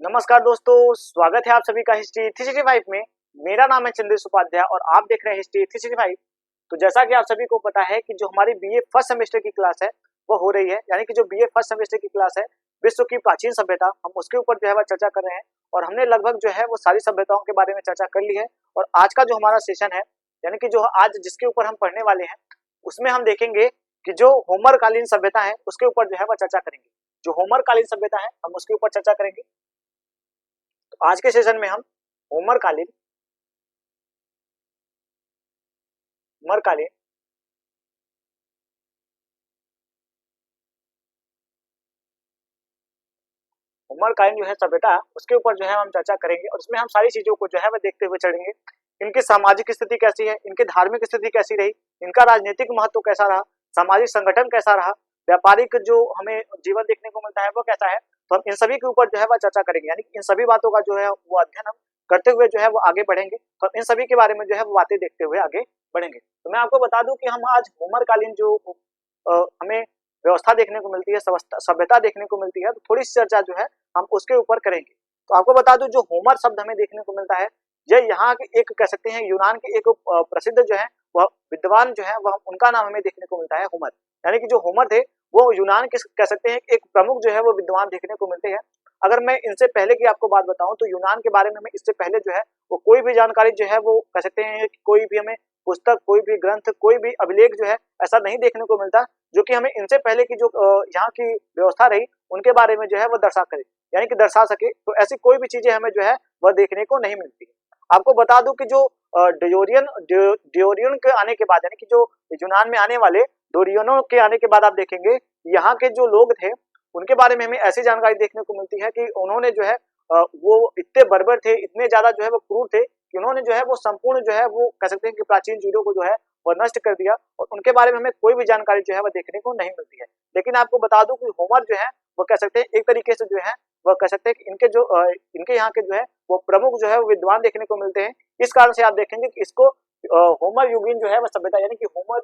नमस्कार दोस्तों, स्वागत है आप सभी का हिस्ट्री 365 में। मेरा नाम है चंद्रेश उपाध्याय और आप देख रहे हैं हिस्ट्री 365। तो जैसा कि आप सभी को पता है कि जो हमारी बीए फर्स्ट सेमेस्टर की क्लास है वो हो रही है, यानी कि जो बीए फर्स्ट सेमेस्टर की क्लास है विश्व की प्राचीन सभ्यता, हम उसके ऊपर जो है वह चर्चा कर रहे हैं और हमने लगभग जो है वो सारी सभ्यताओं के बारे में चर्चा कर ली है। और आज का जो हमारा सेशन है, यानी कि जो आज जिसके ऊपर हम पढ़ने वाले हैं, उसमें हम देखेंगे कि जो होमर कालीन सभ्यता है उसके ऊपर जो है वह चर्चा करेंगे। जो होमर कालीन सभ्यता है हम उसके ऊपर चर्चा करेंगे। तो आज के सेशन में हम होमर कालीन जो है सभ्यता, उसके ऊपर जो है हम चर्चा करेंगे और उसमें हम सारी चीजों को जो है वह देखते हुए चलेंगे। इनकी सामाजिक स्थिति कैसी है, इनकी धार्मिक स्थिति कैसी रही, इनका राजनीतिक महत्व कैसा रहा, सामाजिक संगठन कैसा रहा, व्यापारिक जो हमें जीवन देखने को मिलता है वो कैसा है। तो हम इन सभी के ऊपर जो है वह चर्चा करेंगे, यानी कि इन सभी बातों का जो है वो अध्ययन हम करते हुए जो है वो आगे बढ़ेंगे। तो इन सभी के बारे में जो है वो बातें देखते हुए आगे बढ़ेंगे। तो मैं आपको बता दूं कि हम आज होमर कालीन जो हमें व्यवस्था देखने को मिलती है, सभ्यता देखने को मिलती है, तो थोड़ी सी चर्चा जो है हम उसके ऊपर करेंगे। तो आपको बता दूं जो होमर शब्द हमें देखने को मिलता है, यह यहाँ के एक कह सकते हैं यूनान के एक प्रसिद्ध जो है वह विद्वान जो है वह उनका नाम हमें देखने को मिलता है होमर। यानी कि जो होमर थे वो यूनान के कह सकते हैं एक प्रमुख जो है वो विद्वान देखने को मिलते हैं। अगर मैं इनसे पहले की आपको बात बताऊं तो यूनान के बारे में हमें इससे पहले जो है वो कोई भी जानकारी जो है वो कह सकते हैं कि कोई भी हमें पुस्तक, कोई भी ग्रंथ, कोई भी अभिलेख जो है ऐसा नहीं देखने को मिलता जो कि हमें इनसे पहले की जो यहाँ की व्यवस्था रही उनके बारे में जो है वो दर्शा करे, यानी कि दर्शा सके। तो ऐसी कोई भी चीजें हमें जो है वह देखने को नहीं मिलती। आपको बता दूं कि जो ड्योरियन के आने के बाद, यानी कि जो यूनान में आने वाले डोरियनों के आने के बाद आप देखेंगे यहाँ के जो लोग थे उनके बारे में हमें ऐसी जानकारी देखने को मिलती है कि उन्होंने जो है वो इतने बर्बर थे, इतने ज्यादा जो है वो क्रूर थे कि उन्होंने जो है वो संपूर्ण जो है वो कह सकते हैं कि प्राचीन चीजों को जो है वह नष्ट कर दिया और उनके बारे में हमें कोई भी जानकारी जो है वह देखने को नहीं मिलती है। लेकिन आपको बता दूं कि होमर जो है वो कह सकते हैं एक तरीके से जो है वह कह सकते हैं कि इनके यहाँ के जो है वो प्रमुख जो है वो विद्वान देखने को मिलते हैं। इस कारण से आप देखेंगे कि इसको होमर युगीन जो है वह सभ्यता, यानी कि होमर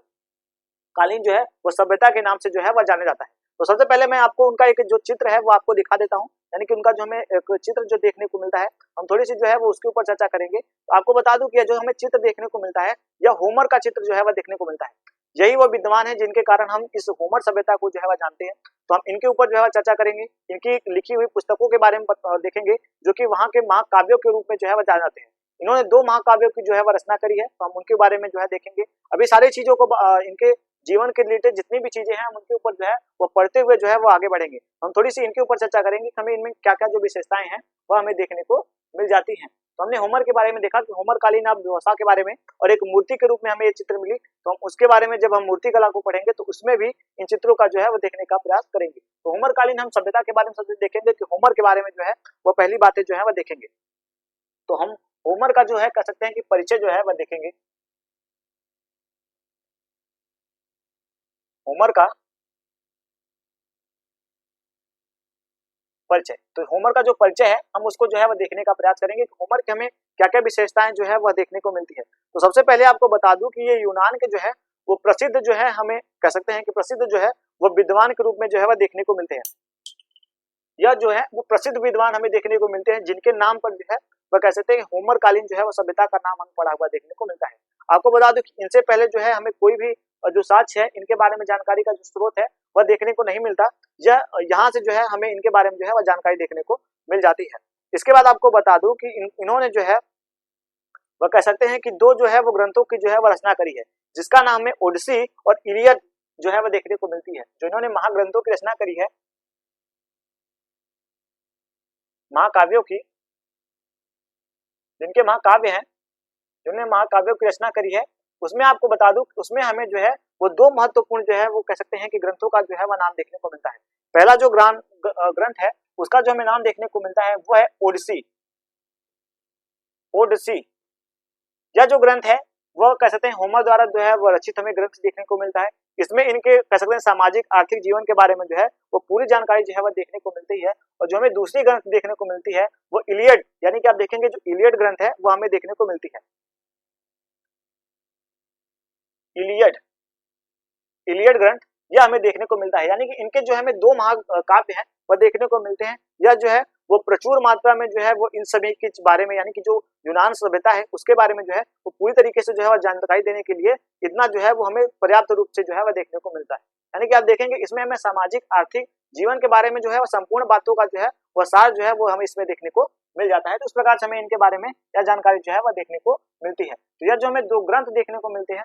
कालीन जो है वो सभ्यता के नाम से जो है वह जाने जाता है। तो सबसे पहले मैं आपको उनका एक जो चित्र है वो आपको दिखा देता हूँ, यानी कि उनका जो हमें एक चित्र जो देखने को मिलता है हम थोड़ी सी जो है वो उसके ऊपर चर्चा करेंगे। तो आपको बता दूं कि जो हमें चित्र देखने को मिलता है यह होमर का चित्र जो है वह देखने को मिलता है। यही वो विद्वान है जिनके कारण हम इस होमर सभ्यता को जो है वह जानते हैं। तो हम इनके ऊपर जो है चर्चा करेंगे, इनकी लिखी हुई पुस्तकों के बारे में देखेंगे जो कि वहाँ के महाकाव्यों के रूप में जो है वह जाने जाते हैं। इन्होंने 2 महाकाव्यों की जो है वह रचना करी है, तो हम उनके बारे में जो है देखेंगे। अभी सारी चीजों को इनके जीवन के रिलेटेड जितनी भी चीजें हैं हम उनके ऊपर जो है वो पढ़ते हुए जो है वो आगे बढ़ेंगे। हम थोड़ी सी इनके ऊपर चर्चा करेंगे कि हमें इनमें क्या क्या जो विशेषताएं हैं वह हमें देखने को मिल जाती हैं। तो हमने होमर के बारे में देखा कि होमर कालीन व्यवस्था के बारे में और एक मूर्ति के रूप में हमें ये चित्र मिली। तो हम उसके बारे में जब हम मूर्ति कला को पढ़ेंगे तो उसमें भी इन चित्रों का जो है वो देखने का प्रयास करेंगे। तो होमर कालीन हम सभ्यता के बारे में सबसे देखेंगे कि होमर के बारे में जो है वो पहली बातें जो है वह देखेंगे। तो हम होमर का जो है कह सकते हैं कि परिचय जो है वह देखेंगे। होमर का परिचय, तो होमर का जो परिचय है हम उसको जो है वह देखने का प्रयास करेंगे कि होमर के हमें क्या क्या विशेषताएं जो है वह देखने को मिलती है। तो सबसे पहले आपको बता दूं कि ये यूनान के जो है वो प्रसिद्ध जो है हमें कह सकते हैं कि प्रसिद्ध जो है वो विद्वान के रूप में जो है वह देखने को मिलते हैं। यह जो है वो प्रसिद्ध विद्वान हमें देखने को मिलते हैं जिनके नाम पर जो है वह कह सकते हैं होमर कालीन जो है वो सभ्यता का नाम हमें पड़ा हुआ देखने को मिलता है। आपको बता दूं कि इनसे पहले जो है हमें कोई भी जो साक्ष्य है इनके बारे में जानकारी का जो स्रोत है वह देखने को नहीं मिलता। यह यहाँ से जो है हमें इनके बारे में जो है वह जानकारी देखने को मिल जाती है। इसके बाद आपको बता दूं कि इन्होंने जो है वह कह सकते हैं कि 2 जो है वो ग्रंथों की जो है वह रचना करी है, जिसका नाम है ओडिसी और इलियड जो है वह देखने को मिलती है। जो इन्होंने महाग्रंथों की रचना करी है, महाकाव्यों की, जिनके महाकाव्य हैं, जिन्होंने महाकाव्यों की रचना करी है, उसमें आपको बता दूं उसमें हमें जो है वो 2 महत्वपूर्ण जो है वो कह सकते हैं कि ग्रंथों का जो है वह नाम देखने को मिलता है। पहला जो ग्रंथ है उसका जो हमें नाम देखने को मिलता है वो है ओडिसी। ओडिसी यह जो ग्रंथ है वह कह सकते हैं होमर द्वारा जो है वह रचित हमें ग्रंथ देखने को मिलता है। इसमें इनके कह सकते हैं सामाजिक आर्थिक जीवन के बारे में जो है वो पूरी जानकारी जो है वह देखने को मिलती है। और जो हमें दूसरी ग्रंथ देखने को मिलती है वो इलियड, यानी कि आप देखेंगे जो इलियड ग्रंथ है वो हमें देखने को मिलती है। इलियड इलियड ग्रंथ यह हमें देखने को मिलता है, यानी कि इनके जो हमें 2 महाकाव्य हैं वह देखने को मिलते हैं। यह जो है वो प्रचुर मात्रा में जो है वो इन सभी के बारे में, यानी कि जो यूनान सभ्यता है उसके बारे में जो है वो पूरी तरीके से जो है वह जानकारी देने के लिए इतना जो है वो हमें पर्याप्त रूप से जो है वह देखने को मिलता है। यानी कि आप देखेंगे इसमें हमें सामाजिक आर्थिक जीवन के बारे में जो है वह संपूर्ण बातों का जो है वह सार जो है वो हमें इसमें देखने को मिल जाता है। तो इस प्रकार से हमें इनके बारे में यह जानकारी जो है वह देखने को मिलती है। तो यह जो हमें दो ग्रंथ देखने को मिलते हैं,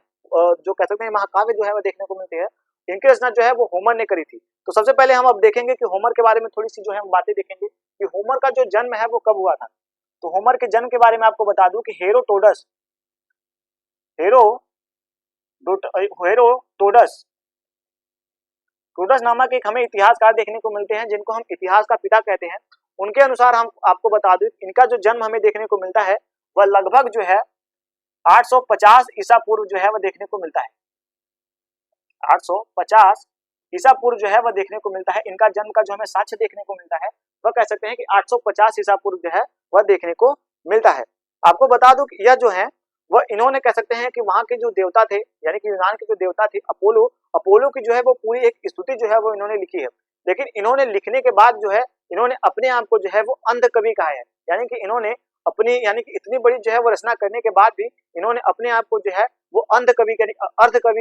जो कह सकते हैं महाकाव्य जो है वह देखने को मिलते हैं, इनकी रचना जो है वो होमर ने करी थी। तो सबसे पहले हम अब देखेंगे कि होमर के बारे में थोड़ी सी जो है हम बातें देखेंगे कि होमर का जो जन्म है वो कब हुआ था। तो होमर के जन्म के बारे में आपको बता दूं कि हेरोडोटस नामक एक हमें इतिहासकार देखने को मिलते हैं, जिनको हम इतिहास का पिता कहते हैं। उनके अनुसार हम आपको बता दूं इनका जो जन्म हमें देखने को मिलता है वह लगभग जो है 850 ईसा पूर्व जो है वह देखने को मिलता है। 850 ईसा पूर्व जो है वह देखने को मिलता है। इनका जन्म का जो हमें साक्ष्य देखने को मिलता है वह कह सकते हैं कि 850 ईसा पूर्व जो है वह देखने को मिलता है। आपको बता दूं कि यह जो है वह इन्होंने कह सकते हैं कि वहां के जो देवता थे, यानी कि यूनान के जो देवता थे अपोलो की जो है वो पूरी एक स्तुति जो है वो इन्होंने लिखी है। लेकिन इन्होंने लिखने के बाद जो है इन्होंने अपने आप को जो है वो अंध कवि कहा है। यानी कि इन्होंने अपनी, यानी कि इतनी बड़ी जो है वो रचना करने के बाद भी इन्होंने अपने आप को जो है वो अर्ध कवि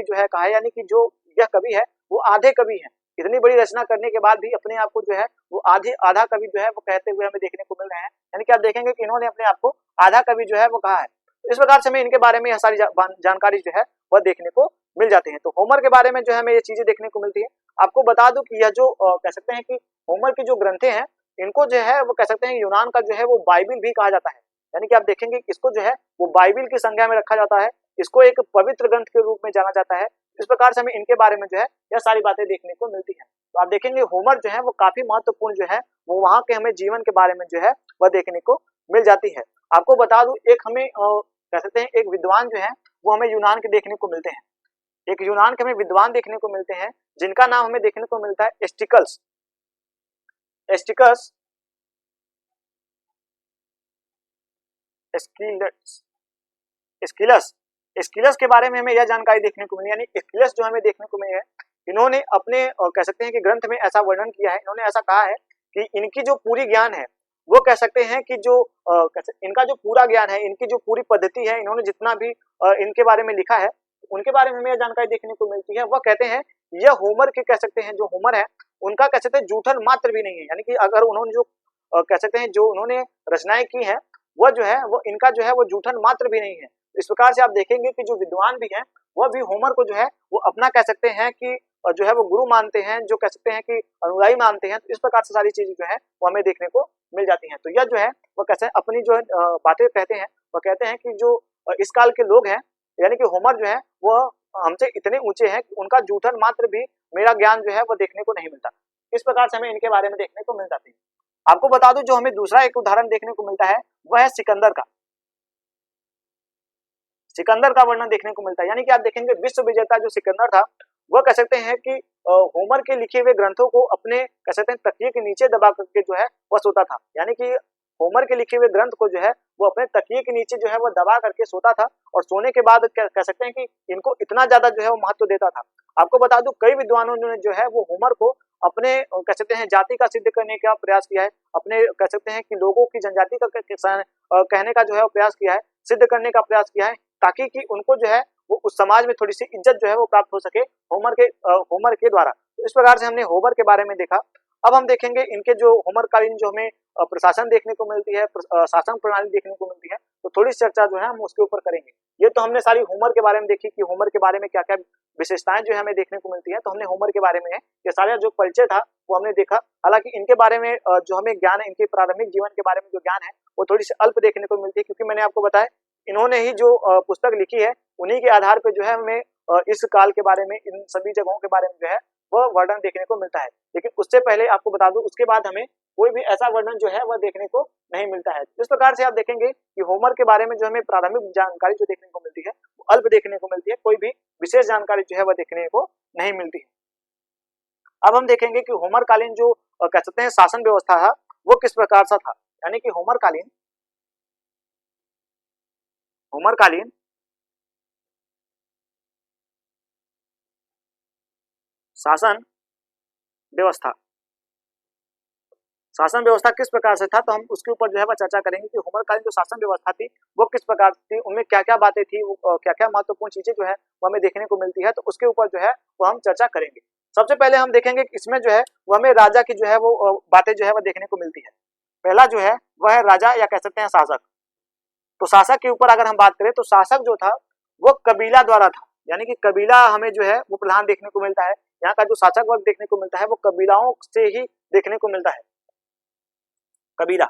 जो है कहा है। यानी कि जो यह कवि है वो आधे कवि है। इतनी बड़ी रचना करने के बाद भी अपने आप को जो है वो आधा कवि जो है वो कहते हुए हमें देखने को मिल रहे हैं। यानी कि आप देखेंगे कि इन्होंने अपने आप को आधा कवि जो है वो कहा है। इस प्रकार से हमें इनके बारे में यह सारी जानकारी जो है वह देखने को मिल जाती है। तो होमर के बारे में जो है हमें ये चीजें देखने को मिलती है। आपको बता दूं कि यह जो कह सकते हैं कि होमर की जो ग्रंथे हैं इनको जो है वो कह सकते हैं यूनान का जो है वो बाइबिल भी कहा जाता है। यानी कि आप देखेंगे इसको जो है वो बाइबिल की संज्ञा में रखा जाता है। इसको एक पवित्र ग्रंथ के रूप में जाना जाता है। इस प्रकार से हमें इनके बारे में जो है यह सारी बातें देखने को मिलती है। तो आप देखेंगे होमर जो है वो काफी महत्वपूर्ण जो है वो वहां के हमें जीवन के बारे में जो है वह देखने को मिल जाती है। आपको बता दूं एक हमें कह सकते हैं एक विद्वान जो है वो हमें यूनान के देखने को मिलते हैं। एक यूनान के हमें विद्वान देखने को मिलते हैं जिनका नाम हमें देखने को मिलता है एस्टिकस एस्किलस के बारे में हमें यह जानकारी देखने को मिली। यानी एस्किलस जो हमें देखने को मिली है, इन्होंने अपने कह सकते हैं कि ग्रंथ में ऐसा वर्णन किया है। इन्होंने ऐसा कहा है कि इनकी जो पूरी ज्ञान है वो कह सकते हैं कि जो इनका जो पूरा ज्ञान है, इनकी जो पूरी पद्धति है, इन्होंने जितना भी इनके बारे में लिखा है उनके बारे में हमें यह जानकारी देखने को मिलती है। वह कहते हैं यह होमर के कह सकते हैं जो होमर है उनका कह सकते हैं जूठन मात्र भी नहीं है। यानी कि अगर उन्होंने जो कह सकते हैं जो उन्होंने रचनाएं की है वह जो है वो इनका जो है वो जूठन मात्र भी नहीं है। इस प्रकार से आप देखेंगे कि जो विद्वान भी हैं वह भी होमर को जो है वो अपना कह सकते हैं कि जो है वो गुरु मानते हैं, जो कह सकते हैं कि अनुयायी मानते हैं। तो इस प्रकार से सारी चीजें जो है वो हमें देखने को मिल जाती हैं। तो यह जो है वो कैसे अपनी जो बातें कहते हैं, वह कहते हैं कि जो इस काल के लोग हैं, यानी कि होमर जो है वह हमसे इतने ऊंचे हैं कि उनका जूठन मात्र भी मेरा ज्ञान जो है वो देखने को नहीं मिलता। इस प्रकार से हमें इनके बारे में देखने को मिल जाती है। आपको बता दूं जो हमें दूसरा एक उदाहरण देखने को मिलता है वह है सिकंदर का वर्णन देखने को मिलता है। यानी कि आप देखेंगे विश्व विजेता जो सिकंदर था वह कह सकते हैं कि होमर के लिखे हुए ग्रंथों को अपने कह सकते हैं तकिए के नीचे दबा करके जो है वह सोता था। यानी कि होमर के लिखे हुए ग्रंथ को जो है वो अपने तकिए के नीचे जो है वो दबा करके सोता था और सोने के बाद कह सकते हैं कि इनको इतना ज्यादा जो है वो महत्व देता था। आपको बता दूं कई विद्वानों ने जो है वो होमर को अपने कह सकते हैं जाति का सिद्ध करने का प्रयास किया है, अपने कह सकते हैं कि लोगों की जनजाति का कहने का जो है वो प्रयास किया है, सिद्ध करने का प्रयास किया है, ताकि कि उनको जो है वो उस समाज में थोड़ी सी इज्जत जो है वो प्राप्त हो सके होमर के द्वारा। तो इस प्रकार से हमने होमर के बारे में देखा। अब हम देखेंगे इनके जो होमर कालीन जो हमें प्रशासन देखने को मिलती है, शासन प्रणाली देखने को मिलती है, तो थोड़ी चर्चा जो है हम उसके ऊपर करेंगे। ये तो हमने सारी होमर के बारे में देखी कि होमर के बारे में क्या क्या विशेषताएं जो है हमें देखने को मिलती है। तो हमने होमर के बारे में ये सारा जो परिचय था वो हमने देखा। हालांकि इनके बारे में जो हमें ज्ञान है, इनके प्रारंभिक जीवन के बारे में जो ज्ञान है वो थोड़ी सी अल्प देखने को मिलती है, क्योंकि मैंने आपको बताया इन्होंने ही जो पुस्तक लिखी है उन्हीं के आधार पर जो है हमें इस काल के बारे में, इन सभी जगहों के बारे में जो है वह वर्णन देखने को मिलता है। लेकिन उससे पहले आपको बता दूं उसके बाद हमें कोई भी ऐसा वर्णन जो है वह देखने को नहीं मिलता है। इस प्रकार से आप देखेंगे कि होमर के बारे में जो हमें प्रारंभिक जानकारी जो देखने को मिलती है वो अल्प देखने को मिलती है, कोई भी विशेष जानकारी जो है वह देखने को नहीं मिलती है। अब हम देखेंगे कि होमर कालीन जो कह सकते हैं शासन व्यवस्था था वो किस प्रकार सा था। यानी कि होमर कालीन शासन व्यवस्था शासन व्यवस्था किस प्रकार से था, तो हम उसके ऊपर जो है वह चर्चा करेंगे कि होमरकालीन जो शासन व्यवस्था थी वो किस प्रकार थी, उनमें क्या क्या बातें थी, क्या क्या महत्वपूर्ण चीजें जो है वो हमें देखने को मिलती है, तो उसके ऊपर जो है वो हम चर्चा करेंगे। सबसे पहले हम देखेंगे कि इसमें जो है वो हमें राजा की जो है वो बातें जो है वह देखने को मिलती है। पहला जो है वह है राजा या कह सकते हैं शासक। तो शासक के ऊपर अगर हम बात करें तो शासक जो था वो कबीला द्वारा था, यानी कि कबीला हमें जो है वो प्रधान देखने को मिलता है। यहाँ का जो शासक वर्ग देखने को मिलता है वो कबीलाओं से ही देखने को मिलता है। कबीला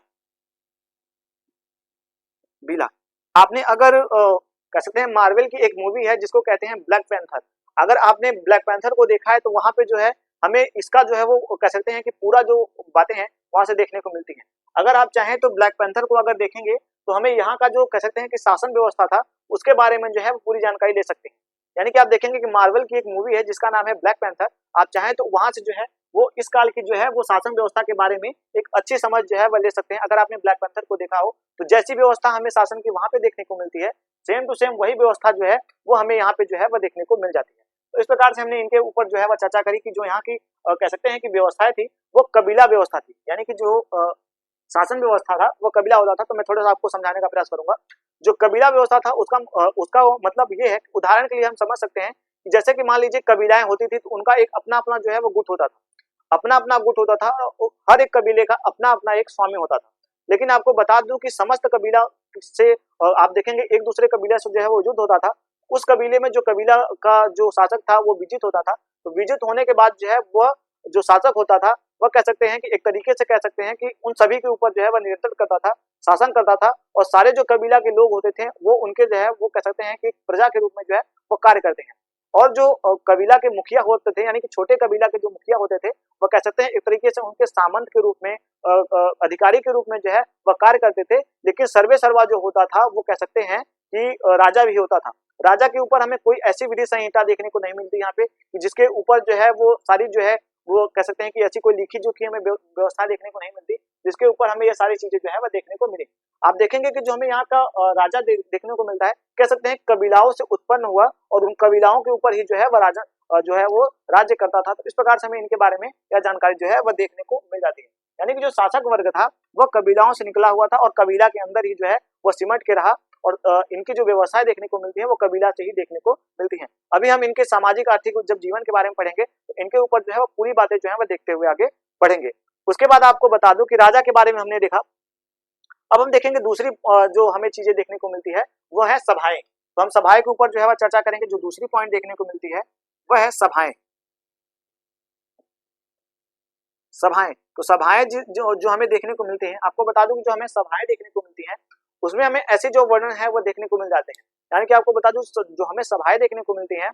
बीला। आपने अगर कह सकते हैं मार्वल की एक मूवी है जिसको कहते हैं ब्लैक पैंथर, अगर आपने ब्लैक पैंथर को देखा है तो वहां पे जो है हमें इसका जो है वो कह सकते हैं कि पूरा जो बातें हैं वहां से देखने को मिलती हैं। अगर आप चाहें तो ब्लैक पैंथर को अगर देखेंगे तो हमें यहाँ का जो कह सकते हैं कि शासन व्यवस्था था उसके बारे में जो है वो पूरी जानकारी ले सकते हैं। यानी कि आप देखेंगे कि मार्वल की एक मूवी है जिसका नाम है ब्लैक पैंथर, आप चाहें तो वहां से जो है वो इस काल की जो है वो शासन व्यवस्था के बारे में एक अच्छी समझ जो है वह ले सकते हैं। अगर आपने ब्लैक पैंथर को देखा हो तो जैसी व्यवस्था हमें शासन की वहां पे देखने को मिलती है, सेम टू सेम वही व्यवस्था जो है वो हमें यहाँ पे जो है वह देखने को मिल जाती है। तो इस प्रकार से हमने इनके ऊपर जो है वह चर्चा करी कि जो यहाँ की कह सकते हैं कि व्यवस्थाएं थी वो कबीला व्यवस्था थी, यानी कि जो शासन व्यवस्था था वो कबीला होता था। तो मैं थोड़ा सा आपको समझाने का प्रयास करूंगा। जो कबीला व्यवस्था था उसका मतलब ये है, उदाहरण के लिए हम समझ सकते हैं कि जैसे कि मान लीजिए कबीलाएं होती थी तो उनका एक अपना अपना जो है वो गुट होता था, अपना अपना गुट होता था, हर एक कबीले का अपना अपना एक स्वामी होता था। लेकिन आपको बता दूं कि समस्त कबीला से आप देखेंगे एक दूसरे कबीले से जो है वो युद्ध होता था। उस कबीले में जो कबीला का जो शासक था वो विजित होता था, तो विजित होने के बाद जो है वह जो शासक होता था वह कह सकते हैं कि एक तरीके से कह सकते हैं कि उन सभी के ऊपर जो है वह नियंत्रण करता था, शासन करता था, और सारे जो कबीला के लोग होते थे वो उनके जो है वो कह सकते हैं कि प्रजा के रूप में जो है वो कार्य करते हैं। और जो कबीला के मुखिया होते थे, यानी कि छोटे कबीला के जो मुखिया होते थे वो कह सकते हैं एक तरीके से उनके सामंत के रूप में, अधिकारी के रूप में जो है वह कार्य करते थे। लेकिन सर्वे सर्वा जो होता था वो कह सकते हैं कि राजा भी होता था। राजा के ऊपर हमें कोई ऐसी विधि संहिता देखने को नहीं मिलती यहाँ पे कि जिसके ऊपर जो है वो सारी जो है वो कह सकते हैं कि ऐसी कोई लिखी जोखी हमें व्यवस्था देखने को नहीं मिलती जिसके ऊपर हमें ये सारी चीजें जो है वह देखने को मिले। आप देखेंगे कि जो हमें यहाँ का राजा देखने को मिलता है, कह सकते हैं कबीलाओं से उत्पन्न हुआ और उन कबीलाओं के ऊपर ही जो है वह राजा जो है वो राज्य करता था। तो इस प्रकार से हमें इनके बारे में यह जानकारी जो है वह देखने को मिल जाती है। यानी कि जो शासक वर्ग था वह कबीलाओं से निकला हुआ था और कबीला के अंदर ही जो है वह सिमट के रहा, और इनकी जो व्यवसाय देखने को मिलती है वो कबीला से ही देखने को मिलती है। अभी हम इनके सामाजिक आर्थिक जब जीवन के बारे में पढ़ेंगे तो इनके ऊपर जो है वो पूरी बातें जो है वह देखते हुए आगे बढ़ेंगे। उसके बाद आपको बता दूं कि राजा के बारे में हमने देखा, अब हम देखेंगे दूसरी जो हमें चीजें देखने को मिलती है वो है सभाएं। तो हम सभाएं के ऊपर जो है वह चर्चा करेंगे। जो दूसरी पॉइंट देखने को मिलती है वह है सभाएं। सभाएं, तो सभाएं जो हमें देखने को मिलती हैं, आपको बता दूं कि जो हमें सभाएं देखने को मिलती हैं उसमें हमें ऐसे जो वर्णन है वो देखने को मिल जाते हैं। यानी कि आपको बता दूं जो हमें सभाएं देखने को मिलती हैं,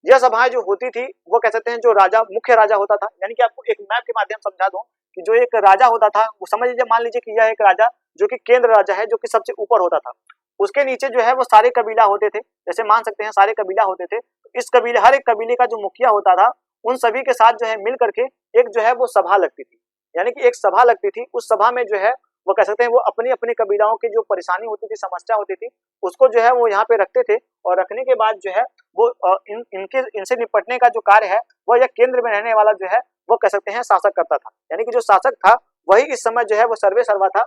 यह सभाएं जो होती थी वो कह सकते हैं जो राजा मुख्य राजा होता था। यानी कि आपको एक मैप के माध्यम समझा दूं कि जो एक राजा होता था वो समझ लीजिए, मान लीजिए कि यह एक राजा जो कि केंद्र राजा है, जो कि सबसे ऊपर होता था। उसके नीचे जो है वो सारे कबीला होते थे, जैसे मान सकते हैं सारे कबीला होते थे। इस कबीले, हर एक कबीले का जो मुखिया होता था उन सभी के साथ जो है मिल करके एक जो है वो सभा लगती थी। यानी कि एक सभा लगती थी, उस सभा में जो है वो कह सकते हैं वो अपनी अपनी कबीलाओं की जो परेशानी होती थी, समस्या होती थी, उसको जो है वो यहाँ पे रखते थे। और रखने के बाद जो है वो इनसे निपटने का जो कार्य है वह यह केंद्र में रहने वाला जो है वो कह सकते हैं शासक करता था। यानी कि जो शासक था वही इस समय जो है वो सर्वे सर्वा था।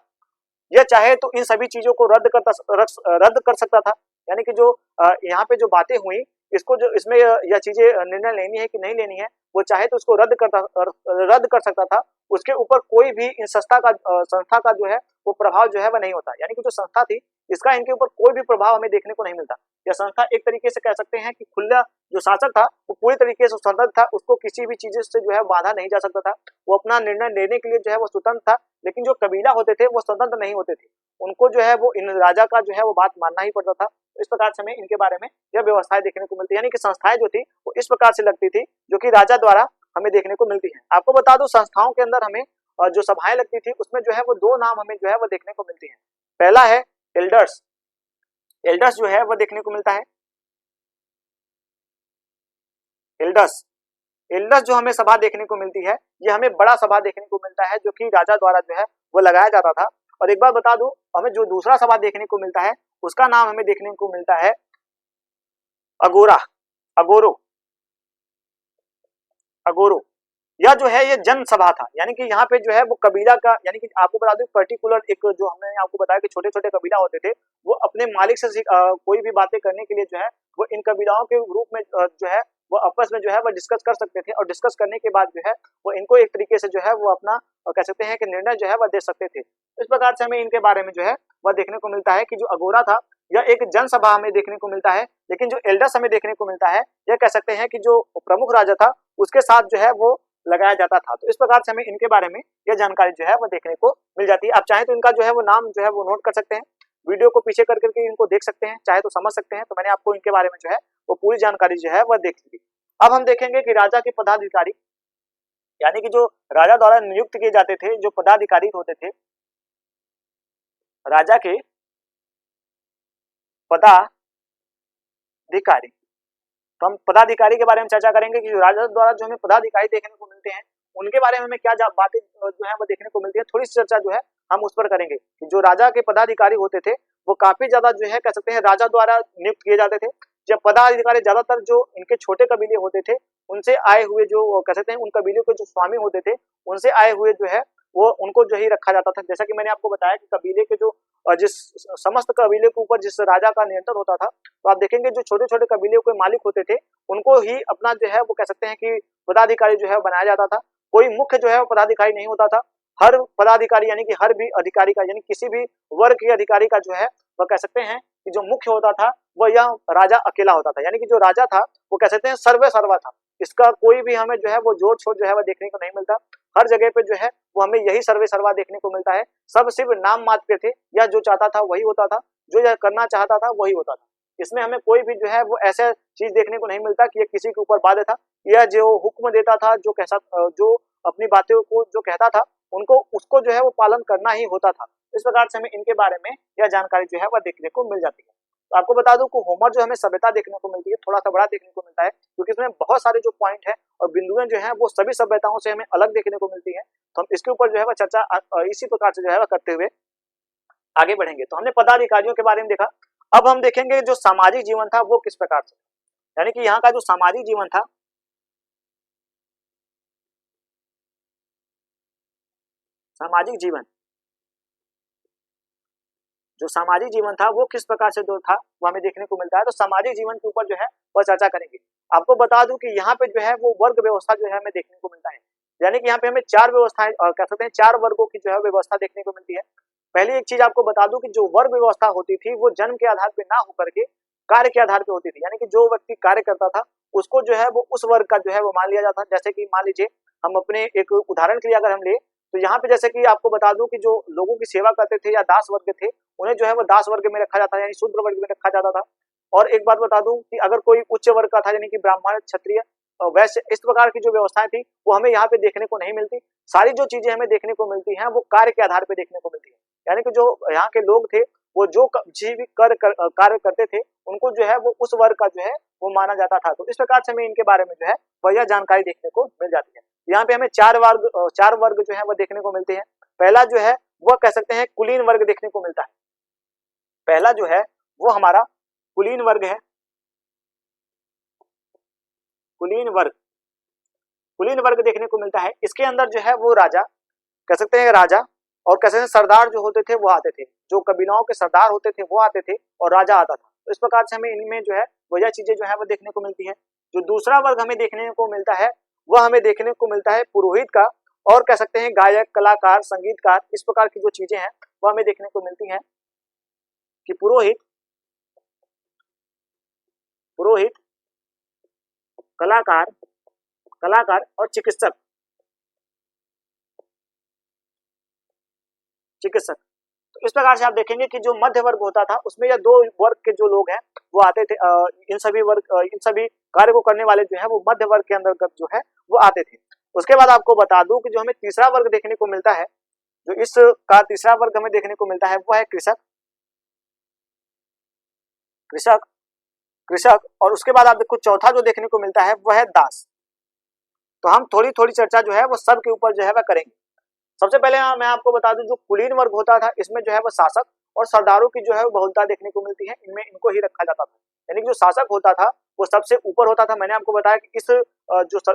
यह चाहे तो इन सभी चीजों को रद्द कर सकता था। यानी कि जो यहाँ पे जो बातें हुई, इसको जो इसमें यह चीजें निर्णय लेनी है कि नहीं लेनी है, वो चाहे तो उसको रद्द कर सकता था। उसके ऊपर कोई भी इन संस्था का जो है वो प्रभाव जो है वह नहीं होता। यानी कि जो संस्था थी इसका इनके ऊपर कोई भी प्रभाव हमें देखने को नहीं मिलता। यह संस्था एक तरीके से कह सकते हैं कि खुला जो शासक था वो पूरी तरीके से स्वतंत्र था, उसको किसी भी चीज से जो है बाधा नहीं जा सकता था। वो अपना निर्णय लेने के लिए जो है वो स्वतंत्र था। लेकिन जो कबीला होते थे वो स्वतंत्र नहीं होते थे, उनको जो है वो इन राजा का जो है वो बात मानना ही पड़ता था। इस प्रकार से हमें इनके बारे में यह व्यवस्थाएं देखने को मिलती है। यानी कि संस्थाएं जो थी वो इस प्रकार से लगती थी जो कि राजा द्वारा हमें देखने को मिलती है। आपको बता दूं संस्थाओं के अंदर हमें जो सभाएं लगती थी उसमें जो है वो दो नाम हमें जो है वो देखने को मिलती है। पहला है एल्डर्स। एल्डर्स जो है वो देखने को मिलता है। एल्डर्स एल्डर्स जो हमें सभा देखने को मिलती है, ये हमें बड़ा सभा देखने को मिलता है जो कि राजा द्वारा जो है वो लगाया जाता था। और एक बार बता दूं, हमें जो दूसरा सभा देखने को मिलता है उसका नाम हमें देखने को मिलता है अगोरा, अगोरो, अगोरो। यह जो है ये जनसभा था, यानी कि यहाँ पे जो है वो कबीला का, यानी कि आपको बता दूं पर्टिकुलर एक जो हमने आपको बताया कि छोटे छोटे कबीला होते थे, वो अपने मालिक से कोई भी बातें करने के लिए जो है वो इन कबीलाओं के रूप में जो है वो आपस में जो है वो डिस्कस कर सकते थे, और डिस्कस करने के बाद जो है वो इनको एक तरीके से जो है वो अपना कह सकते हैं कि निर्णय जो है वह दे सकते थे। इस प्रकार से हमें इनके बारे में जो है वह देखने को मिलता है कि जो अगोरा था यह एक जनसभा हमें देखने को मिलता है, लेकिन जो एल्डस हमें देखने को मिलता है यह कह सकते हैं कि जो प्रमुख राजा था उसके साथ जो है वो लगाया जाता था। तो इस प्रकार से हमें इनके बारे में यह जानकारी जो है वो देखने को मिल जाती है। आप चाहें तो इनका जो है वो नाम जो है वो नोट कर सकते हैं, वीडियो को पीछे कर करके इनको देख सकते हैं, चाहे तो समझ सकते हैं। तो मैंने आपको इनके बारे में जो है वो पूरी जानकारी जो है वह देख ली। अब हम देखेंगे कि राजा के पदाधिकारी, यानी कि जो राजा द्वारा नियुक्त किए जाते थे जो पदाधिकारी होते थे, राजा के पदाधिकारी, तो हम पदाधिकारी के बारे में चर्चा करेंगे कि राजा द्वारा जो हमें पदाधिकारी देखने को मिलते हैं उनके बारे में हमें क्या बातें जो है वो देखने को मिलती है। थोड़ी सी चर्चा जो है हम उस पर करेंगे कि जो राजा के पदाधिकारी होते थे वो काफी ज्यादा जो है कह सकते हैं राजा द्वारा नियुक्त किए जाते थे। जब पदाधिकारी ज्यादातर जो इनके छोटे कबीले होते थे उनसे आए हुए जो कह सकते हैं उन कबीलों के जो स्वामी होते थे उनसे आए हुए जो है वो उनको जो ही रखा जाता था। जैसा कि मैंने आपको बताया कि कबीले के जो जिस समस्त कबीले के ऊपर जिस राजा का नियंत्रण होता था, तो आप देखेंगे जो छोटे छोटे कबीले के मालिक होते थे उनको ही अपना जो है वो कह सकते हैं कि पदाधिकारी जो है बनाया जाता था। कोई मुख्य जो है वो पदाधिकारी नहीं होता था। हर पदाधिकारी यानी कि हर भी अधिकारी का, यानी किसी भी वर्ग के अधिकारी का जो है वह कह सकते हैं कि जो मुख्य होता था वह यह राजा अकेला होता था। यानी कि जो राजा था वो कह सकते हैं सर्वे सर्वा था, इसका कोई भी हमें जो है वो जोड़ छोड़ जो है वह देखने को नहीं मिलता। हर जगह पे जो है वो हमें यही सर्वे सर्वा देखने को मिलता है। सब सिर्फ नाम मात्र के थे, या जो चाहता था वही होता था, जो यह करना चाहता था वही होता था। इसमें हमें कोई भी जो है वो ऐसा चीज देखने को नहीं मिलता कि यह किसी के ऊपर बाध्य था, यह जो हुक्म देता था, जो कैसा जो अपनी बातों को जो कहता था उनको उसको जो है वो पालन करना ही होता था। इस प्रकार से हमें इनके बारे में यह जानकारी जो है वह देखने को मिल जाती है। तो आपको बता दूं कि होमर जो हमें सभ्यता देखने को मिलती है थोड़ा सा बड़ा देखने को मिलता है, क्योंकि इसमें बहुत सारे जो पॉइंट है और बिंदुएं जो है वो सभी सभ्यताओं से हमें अलग देखने को मिलती है। तो हम इसके ऊपर जो है वह चर्चा इसी प्रकार से जो है वह करते हुए आगे बढ़ेंगे। तो हमने पदाधिकारियों के बारे में देखा, अब हम देखेंगे जो सामाजिक जीवन था वो किस प्रकार से, यानी कि यहाँ का जो सामाजिक जीवन था, सामाजिक जीवन, जो सामाजिक जीवन था वो किस प्रकार से जो था वो हमें देखने को मिलता है। तो सामाजिक जीवन के ऊपर जो है वह चर्चा करेंगे। आपको बता दूं कि यहाँ पे जो है वो वर्ग व्यवस्था जो है हमें देखने को मिलता है, यानी कि यहाँ पे हमें चार व्यवस्थाएं कह सकते हैं चार वर्गों की जो है व्यवस्था देखने को मिलती है। पहली एक चीज आपको बता दूं कि जो वर्ग व्यवस्था होती थी वो जन्म के आधार पे ना होकर के कार्य के आधार पे होती थी, यानी कि जो व्यक्ति कार्य करता था उसको जो है वो उस वर्ग का जो है वो मान लिया जाता। जैसे कि मान लीजिए हम अपने एक उदाहरण के लिए अगर हम ले, तो यहाँ पे जैसे कि आपको बता दूं कि जो लोगों की सेवा करते थे या दास वर्ग थे उन्हें जो है वो दास वर्ग में रखा जाता है, यानी शूद्र वर्ग में रखा जाता था। और एक बात बता दूं कि अगर कोई उच्च वर्ग का था, यानी कि ब्राह्मण, क्षत्रिय, वैश्य, इस प्रकार की जो व्यवस्थाएं थी वो हमें यहाँ पे देखने को नहीं मिलती। सारी जो चीजें हमें देखने को मिलती हैं वो कार्य के आधार पे देखने को मिलती है, यानी कि जो यहाँ के लोग थे वो जो भी कार्य करते थे उनको जो है वो उस वर्ग का जो है वो माना जाता था। तो इस प्रकार से हमें इनके बारे में जो है वह यह जानकारी देखने को मिल जाती है। यहाँ पे हमें चार वर्ग जो है वो देखने को मिलते हैं। पहला जो है वह कह सकते हैं कुलीन वर्ग देखने को मिलता है। पहला जो है वो हमारा कुलीन वर्ग है। कुलीन वर्ग, कुलीन वर्ग देखने को मिलता है। इसके अंदर जो है वो राजा कह सकते हैं, राजा और कह सकते हैं सरदार जो होते थे वो आते थे, जो कबीलाओं के सरदार होते थे वो आते थे और राजा आता था। तो इस प्रकार से हमें इनमें जो है वह चीजें जो है वो देखने को मिलती है। जो दूसरा वर्ग हमें देखने को मिलता है वह हमें देखने को मिलता है पुरोहित का, और कह सकते हैं गायक, कलाकार, संगीतकार, इस प्रकार की जो चीजें हैं वो हमें देखने को मिलती हैं कि पुरोहित, कलाकार, और चिकित्सक। तो इस प्रकार से आप देखेंगे कि जो मध्य वर्ग होता था उसमें यह दो वर्ग के जो लोग हैं वो आते थे। इन सभी कार्य को करने वाले जो है वो मध्य वर्ग के अंतर्गत जो है वो आते थे। उसके बाद आपको बता दूं कि जो हमें तीसरा वर्ग देखने को मिलता है, जो इस का तीसरा वर्ग हमें देखने को मिलता है वो है कृषक, और उसके बाद आप देखो चौथा जो देखने को मिलता है वह है दास। तो हम थोड़ी थोड़ी चर्चा जो है वो सब के ऊपर जो है वह करेंगे। सबसे पहले मैं आपको बता दूं जो कुलीन वर्ग होता था इसमें जो है वो शासक और सरदारों की जो है बहुलता देखने को मिलती है, इनमें इनको ही रखा जाता था। यानी कि जो शासक होता था वो सबसे ऊपर होता था। मैंने आपको बताया कि इस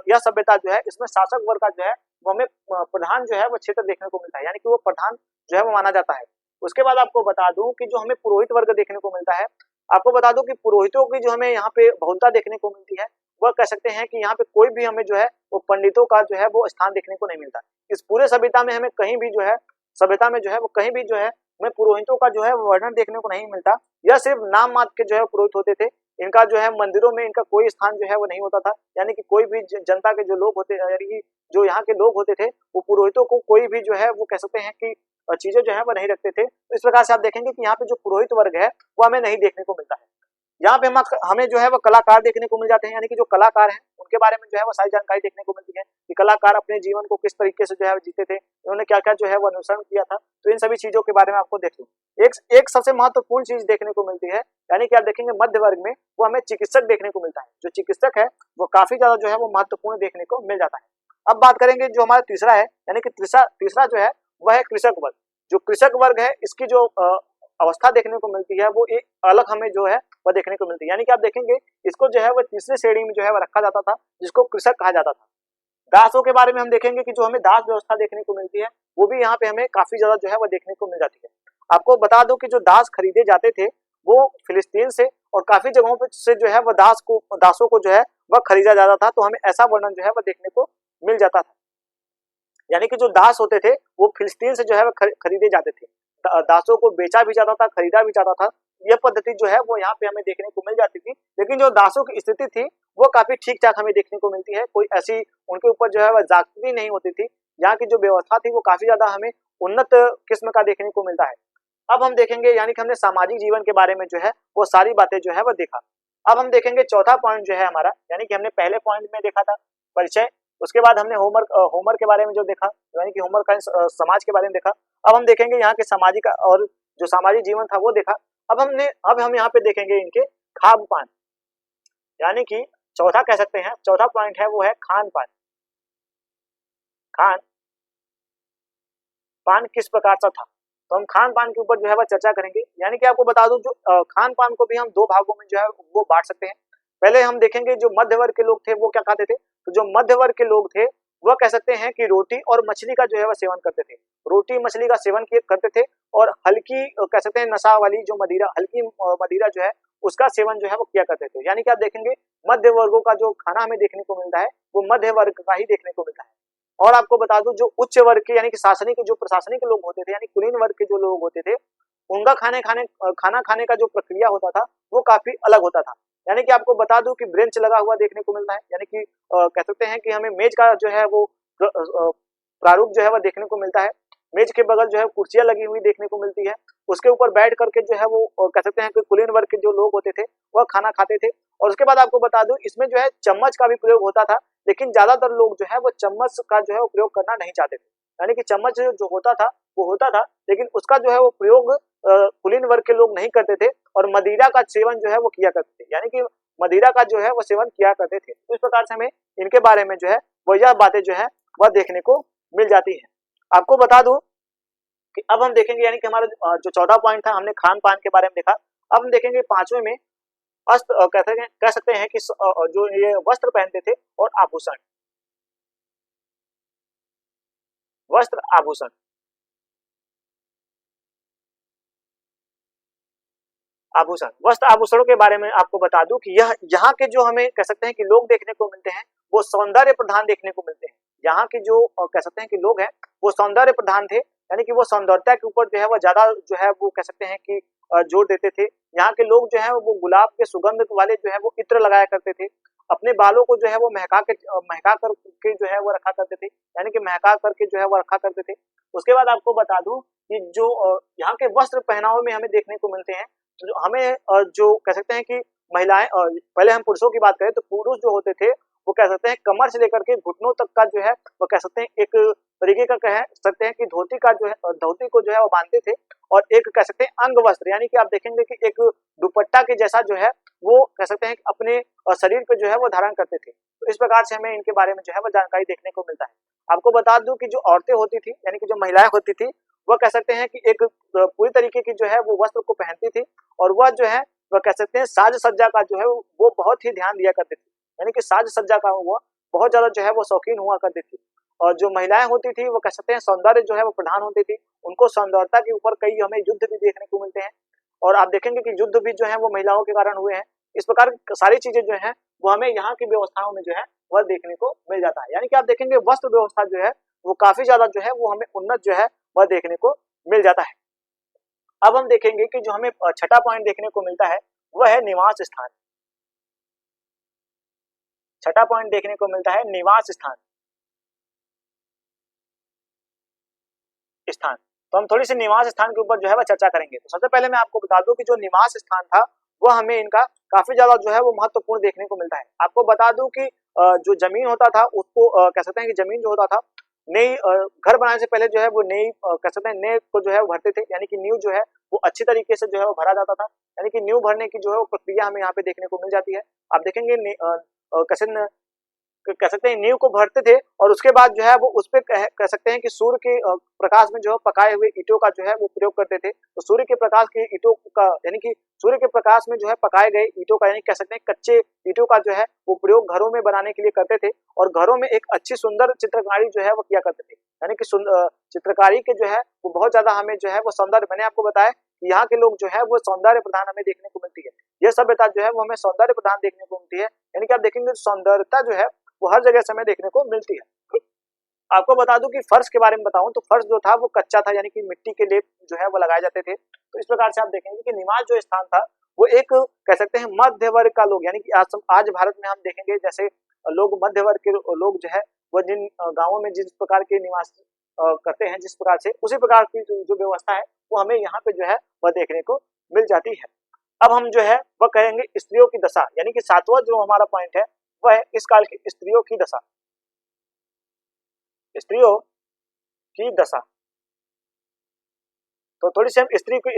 यह सभ्यता जो है इसमें शासक वर्ग का जो है वो हमें प्रधान जो है वो क्षेत्र देखने को मिलता है, यानी कि वो प्रधान जो है वो माना जाता है। उसके बाद आपको बता दूं कि जो हमें पुरोहित वर्ग देखने को मिलता है, आपको बता दूं कि पुरोहितों की जो हमें यहाँ पे बहुलता देखने को मिलती है, वह कह सकते हैं कि यहाँ पे कोई भी हमें जो है वो पंडितों का जो है वो स्थान देखने को नहीं मिलता। इस पूरे सभ्यता में हमें कहीं भी जो है सभ्यता में जो है वो कहीं भी जो है हमें पुरोहितों का जो है वर्णन देखने को नहीं मिलता। यह सिर्फ नाम मात्र के जो है पुरोहित होते थे। इनका जो है मंदिरों में इनका कोई स्थान जो है वो नहीं होता था, यानी कि कोई भी जनता के जो लोग होते, यानी कि जो यहाँ के लोग होते थे वो पुरोहितों को कोई भी जो है वो कह सकते हैं कि चीजें जो है वो नहीं रखते थे। तो इस प्रकार से आप देखेंगे कि यहाँ पे जो पुरोहित वर्ग है वो हमें नहीं देखने को मिलता है। यहाँ पे हमें जो है वो कलाकार देखने को मिल जाते हैं, यानी कि जो कलाकार हैं उनके बारे में जो है वो सारी जानकारी देखने को मिलती है कि कलाकार अपने जीवन को किस तरीके से जो है जीते थे, उन्होंने क्या क्या जो है वो अनुसरण किया था। तो इन सभी चीजों के बारे में आपको देख लूं। एक सबसे महत्वपूर्ण चीज देखने को मिलती है, यानी कि आप देखेंगे मध्य वर्ग में वो हमें चिकित्सक देखने को मिलता है। जो चिकित्सक है वो काफी ज्यादा जो है वो महत्वपूर्ण देखने को मिल जाता है। अब बात करेंगे जो हमारा तीसरा है, यानी कि तीसरा जो है वह है कृषक वर्ग। जो कृषक वर्ग है इसकी जो अवस्था देखने को मिलती है वो एक अलग हमें जो है वह देखने को मिलती है, यानी कि आप देखेंगे इसको जो है वह तीसरी श्रेणी में जो है वह रखा जाता था, जिसको कृषक कहा जाता था। दासों के बारे में हम देखेंगे कि जो हमें दास व्यवस्था देखने को मिलती है वो भी यहाँ पे हमें काफी ज्यादा जो है वह देखने को मिल जाती है। आपको बता दो कि जो दास खरीदे जाते थे वो फिलिस्तीन से और काफी जगहों पे से जो है वह दासों को जो है वह खरीदा जाता था। तो हमें ऐसा वर्णन जो है वह देखने को मिल जाता था, यानी कि जो दास होते थे वो फिलिस्तीन से जो है वह खरीदे जाते थे। दासों को बेचा भी जाता था, खरीदा भी जाता था। यह पद्धति जो है वो यहाँ पे हमें देखने को मिल जाती थी। लेकिन जो दासों की स्थिति थी वो काफी ठीक ठाक हमें देखने को मिलती है, कोई ऐसी उनके ऊपर जो है वह जागती नहीं होती थी। यहाँ की जो व्यवस्था थी वो काफी ज्यादा हमें उन्नत किस्म का देखने को मिलता है। अब हम देखेंगे, यानी कि हमने सामाजिक जीवन के बारे में जो है वो सारी बातें जो है वह देखा। अब हम देखेंगे चौथा पॉइंट जो है हमारा, यानी कि हमने पहले पॉइंट में देखा था परिचय, उसके बाद हमने होमर के बारे में जो देखा, यानी कि होमर का समाज के बारे में देखा। अब हम देखेंगे यहाँ के सामाजिक और जो सामाजिक जीवन था वो देखा। अब हम यहाँ पे देखेंगे इनके खान पान, यानी कि चौथा कह सकते हैं, चौथा पॉइंट है वो है खान पान। खान पान किस प्रकार का था, तो हम खान पान के ऊपर जो है वह चर्चा करेंगे। यानी कि आपको बता दूं जो खान पान को भी हम दो भागों में जो है वो बांट सकते हैं। पहले हम देखेंगे जो मध्य वर्ग के लोग थे वो क्या खाते थे। तो जो मध्य वर्ग के लोग थे वह कह सकते हैं कि रोटी और मछली का जो है वह सेवन करते थे, रोटी मछली का सेवन करते थे और हल्की कह सकते हैं नशा वाली जो मदिरा, हल्की मदिरा जो है उसका सेवन जो है वो किया करते थे। यानी कि आप देखेंगे मध्य वर्गों का जो खाना हमें देखने को मिलता है वो मध्य वर्ग का ही देखने को मिलता है। और आपको बता दूं जो उच्च वर्ग के यानी कि शासनिक जो प्रशासनिक लोग होते थे, यानी कुलीन वर्ग के जो लोग होते थे, उनका खाना खाने का जो प्रक्रिया होता था वो काफी अलग होता था। यानी कि आपको बता दूं कि ब्रेंच लगा हुआ देखने को मिलता है, यानी कि कह सकते हैं कि हमें मेज का जो है वो प्रारूप जो है वह देखने को मिलता है। मेज के बगल जो है कुर्सियां लगी हुई देखने को मिलती है, उसके ऊपर बैठ करके जो है वो कह सकते हैं कि कुलीन वर्ग के जो लोग होते थे वह खाना खाते थे। और उसके बाद आपको बता दूं इसमें जो है चम्मच का भी प्रयोग होता था, लेकिन ज्यादातर लोग जो है वो चम्मच का जो है वो प्रयोग करना नहीं चाहते थे। यानी कि चम्मच जो होता था वो होता था, लेकिन उसका जो है वो प्रयोग कुलीन वर्ग के लोग नहीं करते थे और मदिरा का सेवन जो है वो किया करते थे, यानी कि मदिरा का जो है वो सेवन किया करते थे। इस प्रकार से हमें इनके बारे में जो है वो यह बातें जो है वह देखने को मिल जाती है। आपको बता दूं कि अब हम देखेंगे, यानी कि हमारा जो 14 पॉइंट था हमने खान पान के बारे में देखा। अब हम देखेंगे पांचवें में कह सकते हैं कि जो ये वस्त्र पहनते थे और आभूषण, वस्त्र आभूषण। आभूषण वस्त्र आभूषणों के बारे में आपको बता दूं कि यह यहाँ के जो हमें कह सकते हैं कि लोग देखने को मिलते हैं वो सौंदर्य प्रधान देखने को मिलते हैं। यहाँ के जो कह सकते हैं कि लोग हैं वो सौंदर्य प्रधान थे, यानी कि वो सौंदर्यता के ऊपर जो है वो ज्यादा जो है वो कह सकते हैं कि जोर देते थे। यहाँ के लोग जो है वो गुलाब के सुगंध वाले जो है वो इत्र लगाया करते थे, अपने बालों को जो है वो महका करके जो है वो रखा करते थे, यानी कि महका करके जो है वो रखा करते थे। उसके बाद आपको बता दूं कि जो यहाँ के वस्त्र पहनावे में हमें देखने को मिलते हैं, तो हमें जो कह सकते हैं कि महिलाएं, पहले हम पुरुषों की बात करें तो पुरुष जो होते थे वो कह सकते हैं कमर से लेकर के घुटनों तक का जो है वो कह सकते हैं एक तरीके का कह सकते हैं कि धोती को जो है वो बांधते थे और एक कह सकते हैं अंग वस्त्र, यानी कि आप देखेंगे कि एक दुपट्टा के जैसा जो है वो कह सकते हैं कि अपने शरीर पे जो है वो धारण करते थे। तो इस प्रकार से हमें इनके बारे में जो है वो जानकारी देखने को मिलता है। आपको बता दूं कि जो औरतें होती थी, यानी कि जो महिलाएं होती थी, वह कह सकते हैं कि एक पूरी तरीके की जो है वो वस्त्र को पहनती थी और वह जो है वह कह सकते हैं साज सज्जा का जो है वो बहुत ही ध्यान दिया करती थी, यानी कि साज सज्जा का वो बहुत ज्यादा जो है वो शौकीन हुआ करती थी। और जो महिलाएं होती थी वो कह सकते हैं सौंदर्य जो है वो प्रधान होती थी, उनको सौंदर्यता के ऊपर कई हमें युद्ध भी देखने को मिलते हैं और आप देखेंगे कि युद्ध भी जो है वो महिलाओं के कारण हुए हैं। इस प्रकार सारी चीजें जो है वो हमें यहाँ की व्यवस्थाओं में जो है वह देखने को मिल जाता है, यानी कि आप देखेंगे वस्त्र व्यवस्था जो है वो काफी ज्यादा जो है वो हमें उन्नत जो है वह देखने को मिल जाता है। अब हम देखेंगे कि जो हमें छठा पॉइंट देखने को मिलता है वह है निवास स्थान। छठा पॉइंट देखने को मिलता है निवास स्थान। तो हम थोड़ी सी निवास स्थान के ऊपर जो है वह चर्चा करेंगे। तो सबसे पहले मैं आपको बता दूं कि जो निवास स्थान था वह हमें इनका काफी ज्यादा जो है वो महत्वपूर्ण देखने को मिलता है। आपको बता दूं कि जो जमीन होता था उसको कह सकते हैं कि जमीन जो होता था नई घर बनाने से पहले जो है वो नई कह सकते हैं नए को जो है वो भरते थे, यानी कि नींव जो है वो अच्छी तरीके से जो है वो भरा जाता था, यानी कि नींव भरने की जो है वो प्रक्रिया हमें यहाँ पे देखने को मिल जाती है। आप देखेंगे कह सकते हैं नींव को भरते थे और उसके बाद जो है वो उस पे कह सकते हैं कि सूर्य के प्रकाश में जो है पकाए हुए ईंटों का जो है वो प्रयोग करते थे। तो सूर्य के प्रकाश के ईंटों का यानी कि सूर्य के प्रकाश में जो है पकाए गए ईंटों का यानी कह सकते हैं कच्चे ईंटों का जो है वो प्रयोग घरों में बनाने के लिए करते थे और घरों में एक अच्छी सुंदर चित्रकारी जो है वो किया करते थे, यानी कि चित्रकारी के जो है वो बहुत ज्यादा हमें जो है वो सौंदर्य, मैंने आपको बताया कि यहाँ के लोग जो है वो सौंदर्य प्रधान हमें देखने को मिलती है। यह सभ्यता जो है वो हमें सौंदर्य प्रधान देखने को मिलती है, यानी कि आप देखेंगे सौंदर्यता जो है वो हर जगह से हमें देखने को मिलती है। आपको बता दूं कि फर्श के बारे में बताऊं तो फर्श जो था वो कच्चा था, यानी कि मिट्टी के लेप जो है वो लगाए जाते थे। तो इस प्रकार से आप देखेंगे कि निवास जो स्थान था वो एक कह सकते हैं मध्य वर्ग का लोग, यानी कि आज भारत में हम देखेंगे जैसे लोग मध्य वर्ग के लोग जो है वो जिन गाँवों में जिस प्रकार के निवास करते हैं जिस प्रकार से, उसी प्रकार की जो व्यवस्था है वो हमें यहाँ पे जो है वह देखने को मिल जाती है। अब हम जो है वह कहेंगे स्त्रियों की दशा, यानी कि सातवां जो हमारा पॉइंट है वह है इस काल की स्त्रियों की दशा। स्त्रियों की दशा, तो थोड़ी सी हम स्त्री की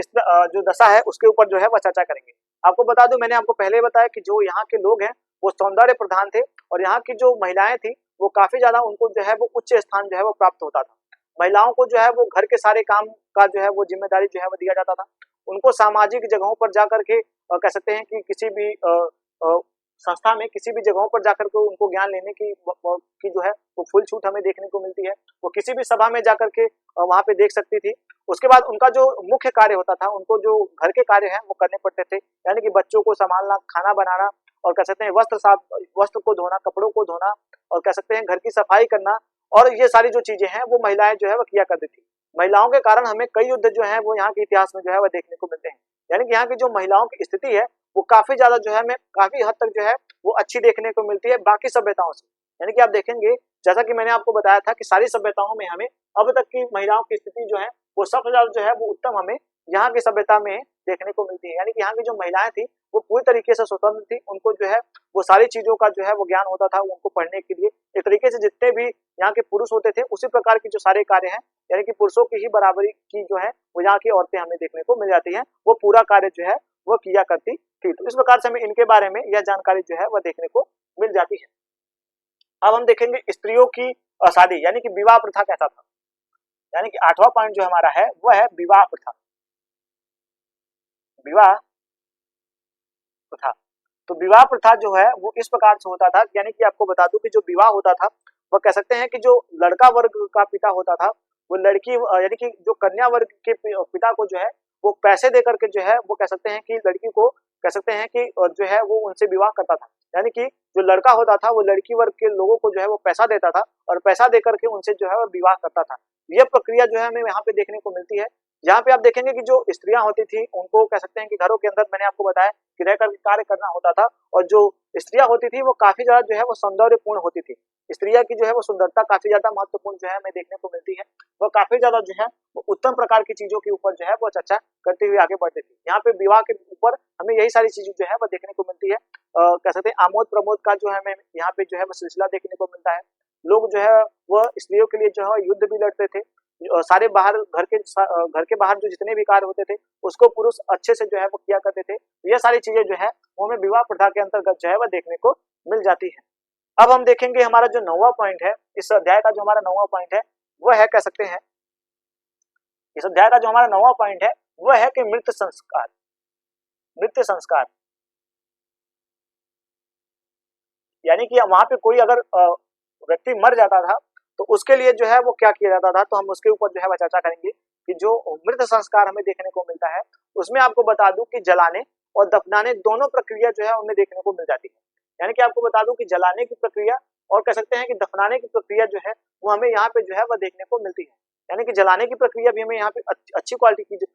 जो दशा है उसके ऊपर जो है वह चर्चा करेंगे। आपको बता दूं मैंने आपको पहले बताया कि जो यहाँ के लोग हैं वो सौंदर्य प्रधान थे और यहाँ की जो महिलाएं थी वो काफी ज्यादा उनको जो है वो उच्च स्थान जो है वो प्राप्त होता था। महिलाओं को जो है वो घर के सारे काम का जो है वो जिम्मेदारी जो है वो दिया जाता था। उनको सामाजिक जगहों पर जाकर के कह सकते हैं कि किसी भी संस्था में किसी भी जगहों पर जाकर के उनको ज्ञान लेने की जो है वो फुल छूट हमें देखने को मिलती है। वो किसी भी सभा में जाकर के वहां पे देख सकती थी। उसके बाद उनका जो मुख्य कार्य होता था, उनको जो घर के कार्य हैं वो करने पड़ते थे, यानी कि बच्चों को संभालना, खाना बनाना और कह सकते हैं वस्त्र को धोना, कपड़ों को धोना और कह सकते हैं घर की सफाई करना, और ये सारी जो चीजें हैं वो महिलाएं जो है वो किया करती थी। महिलाओं के कारण हमें कई युद्ध जो है वो यहाँ के इतिहास में जो है वो देखने को मिलते हैं, यानी कि यहाँ की जो महिलाओं की स्थिति है वो काफी ज्यादा जो है हमें काफी हद तक जो है वो अच्छी देखने को मिलती है बाकी सभ्यताओं से। यानी कि आप देखेंगे जैसा कि मैंने आपको बताया था कि सारी सभ्यताओं में हमें अब तक की महिलाओं की स्थिति जो है वो सबसे ज्यादा जो है वो उत्तम हमें यहाँ की सभ्यता में देखने को मिलती है। यानी कि यहाँ की जो महिलाएं थी वो पूरी तरीके से स्वतंत्र थी, उनको जो है वो सारी चीजों का जो है वो ज्ञान होता था उनको पढ़ने के लिए। एक तरीके से जितने भी यहाँ के पुरुष होते थे उसी प्रकार की जो सारे कार्य हैं, यानी कि पुरुषों की ही बराबरी की जो है वो यहाँ की औरतें हमें देखने को मिल जाती है, वो पूरा कार्य जो है वो किया करती थी। तो इस प्रकार से हमें इनके बारे में यह जानकारी जो है वह देखने को मिल जाती है। अब हम देखेंगे स्त्रियों की शादी, यानी कि विवाह प्रथा कैसा था, यानी कि आठवां पॉइंट जो हमारा है वह है विवाह प्रथा। विवाह प्रथा, तो विवाह प्रथा जो है वो इस प्रकार से होता था, यानी कि आपको बता दूं कि जो विवाह होता था वह कह सकते हैं कि जो लड़का वर्ग का पिता होता था वो लड़की यानी कि जो कन्या वर्ग के पिता को जो है वो पैसे दे करके जो है वो कह सकते हैं कि लड़की को कह सकते हैं कि जो है वो उनसे विवाह करता था। यानी कि जो लड़का होता था वो लड़की वर्ग के लोगों को जो है वो पैसा देता था और पैसा दे करके उनसे जो है वो विवाह करता था। यह प्रक्रिया जो है हमें यहाँ पे देखने को मिलती है। यहाँ पे आप देखेंगे कि जो स्त्रियां होती थी उनको कह सकते हैं कि घरों के अंदर मैंने आपको बताया कि रह कर कार्य करना होता था, और जो स्त्रियां होती थी वो काफी ज्यादा जो है वो सौंदर्यपूर्ण होती थी। स्त्रियां की जो है वो सुंदरता काफी ज्यादा महत्वपूर्ण जो है हमें देखने को मिलती है। वह काफी ज्यादा जो है वो उत्तम प्रकार की चीजों के ऊपर जो है वो चर्चा करते हुए आगे बढ़ती थी। यहाँ पे विवाह के ऊपर हमें यही सारी चीजें जो है वो देखने को मिलती है। कह सकते हैं आमोद प्रमोद का जो है हमें यहाँ पे जो है वो सिलसिला देखने को मिलता है। लोग जो है वह स्त्रियों के लिए जो है युद्ध भी लड़ते थे। सारे बाहर घर के बाहर जो जितने भी कार्य होते थे उसको पुरुष अच्छे से जो है वो किया करते थे। ये सारी चीजें जो है वो हमें विवाह प्रथा के अंतर्गत जो है वह देखने को मिल जाती है। अब हम देखेंगे हमारा जो 9वां पॉइंट है, इस अध्याय का जो हमारा 9वां पॉइंट है वह है कह सकते हैं इस अध्याय का जो हमारा 9वां पॉइंट है वह है कि मृत्यु संस्कार। मृत्यु संस्कार यानी कि वहां पे कोई अगर व्यक्ति मर जाता था तो उसके लिए जो है वो क्या किया जाता था, तो हम उसके ऊपर जो है चर्चा करेंगे कि जो मृत संस्कार हमें देखने को मिलता है उसमें आपको बता दूं कि जलाने और दफनाने दोनों प्रक्रिया जो है उनमें देखने को मिल जाती है। यानी कि आपको बता दूं कि जलाने की प्रक्रिया और कह सकते हैं कि दफनाने की प्रक्रिया जो है वो हमें यहाँ पे जो है वह देखने को मिलती है। यानी कि जलाने की प्रक्रिया भी हमें यहाँ पे अच्छी क्वालिटी की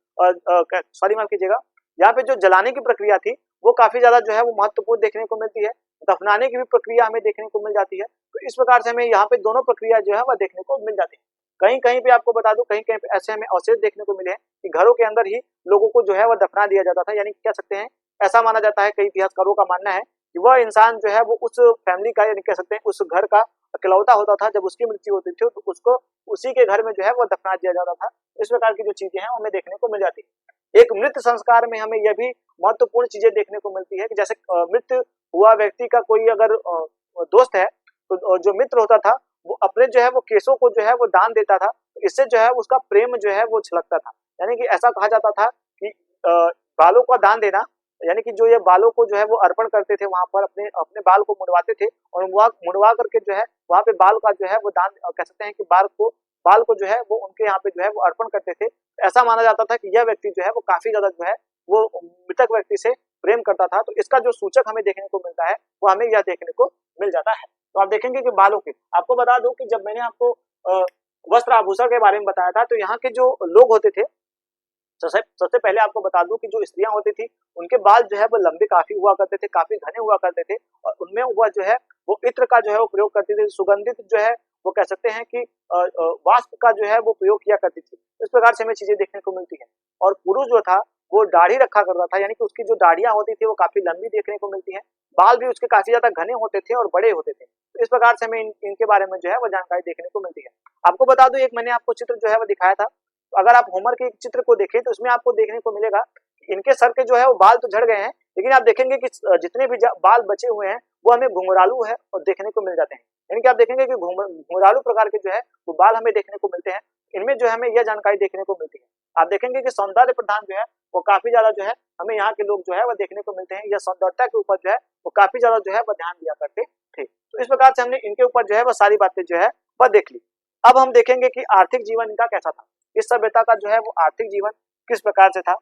सॉरी माफ कीजिएगा, यहाँ पे जो जलाने की प्रक्रिया थी वो काफी ज्यादा जो है वो महत्वपूर्ण देखने को मिलती है। दफनाने की भी प्रक्रिया हमें देखने को मिल जाती है। तो इस प्रकार से हमें यहाँ पे दोनों प्रक्रिया जो है वह देखने को मिल जाती है। कहीं कहीं पे आपको बता दूं, कहीं कहीं पे ऐसे हमें अवशेष देखने को मिले हैं कि घरों के अंदर ही लोगों को जो है वह दफना दिया जाता था। यानी कह सकते हैं, ऐसा माना जाता है, कई इतिहासकारों का मानना है कि वह इंसान जो है वो उस फैमिली का, यानी कह सकते हैं उस घर का इकलौता होता था। जब उसकी मृत्यु होती थी तो उसको उसी के घर में जो है वो दफना दिया जाता था। इस प्रकार की जो चीजें हैं हमें देखने को मिल जाती है। एक मृत संस्कार में हमें यह भी महत्वपूर्ण चीजें देखने को मिलती है कि जैसे मृत हुआ व्यक्ति का कोई अगर दोस्त है तो जो मित्र होता था वो अपने जो है वो केसों को जो है वो दान देता था। इससे जो है उसका प्रेम जो है वो छलकता था। यानी कि ऐसा कहा जाता था कि बालों का दान देना, यानी कि जो ये बालों को जो है वो अर्पण करते थे, वहां पर अपने अपने बाल को मुड़वाते थे और मुड़वा करके जो है वहां पे बाल का जो है वो दान, कह सकते हैं कि बाल को जो है वो उनके यहाँ पे जो है वो अर्पण करते थे। ऐसा माना जाता था कि यह व्यक्ति जो है वो काफी ज्यादा जो है वो मृतक व्यक्ति से प्रेम करता था। तो इसका जो सूचक हमें देखने को मिलता है वो हमें यह देखने को मिल जाता है। तो आप देखेंगे कि बालों के, आपको बता दूं कि जब मैंने आपको वस्त्र आभूषण के बारे में बताया था तो यहाँ के जो लोग होते थे, सबसे पहले आपको बता दूं कि जो स्त्रियां होती थी उनके बाल जो है वो लंबे काफी हुआ करते थे, काफी घने हुआ करते थे और उनमें वह जो है वो इत्र का जो है वो प्रयोग करती थी। सुगंधित जो है वो कह सकते हैं कि वाष्प का जो है वो प्रयोग किया करती थी। इस प्रकार से हमें चीजें देखने को मिलती है। और पुरुष जो था वो दाढ़ी रखा करता था, यानी कि उसकी जो दाढ़ियां होती थी वो काफी लंबी देखने को मिलती है। बाल भी उसके काफी ज्यादा घने होते थे और बड़े होते थे। तो इस प्रकार से हमें इनके बारे में जो है वो जानकारी देखने को मिलती है। आपको बता दूं, एक मैंने आपको चित्र जो है वो दिखाया था, अगर आप होमर के चित्र को देखें तो उसमें आपको देखने को मिलेगा इनके सर के जो है वो बाल तो झड़ गए हैं, लेकिन आप देखेंगे कि जितने भी बाल बचे हुए हैं वो हमें घुंघरालू है और देखने को मिल जाते हैं। यानी कि आप देखेंगे कि घुंघरालू प्रकार के जो है वो बाल हमें देखने को मिलते हैं। इनमें जो है हमें यह जानकारी देखने को मिलती है। आप देखेंगे कि सौंदर्य प्रधान जो है वो काफी ज्यादा जो है हमें यहाँ के लोग जो है वो देखने को मिलते हैं। यह सौंदर्यता के ऊपर जो है वो काफी ज्यादा जो है वो ध्यान दिया करते थे। तो इस प्रकार से हमने इनके ऊपर जो है वो सारी बातें जो है वह देख ली। अब हम देखेंगे कि आर्थिक जीवन इनका कैसा था, इस सभ्यता का जो है वो आर्थिक जीवन किस प्रकार से था।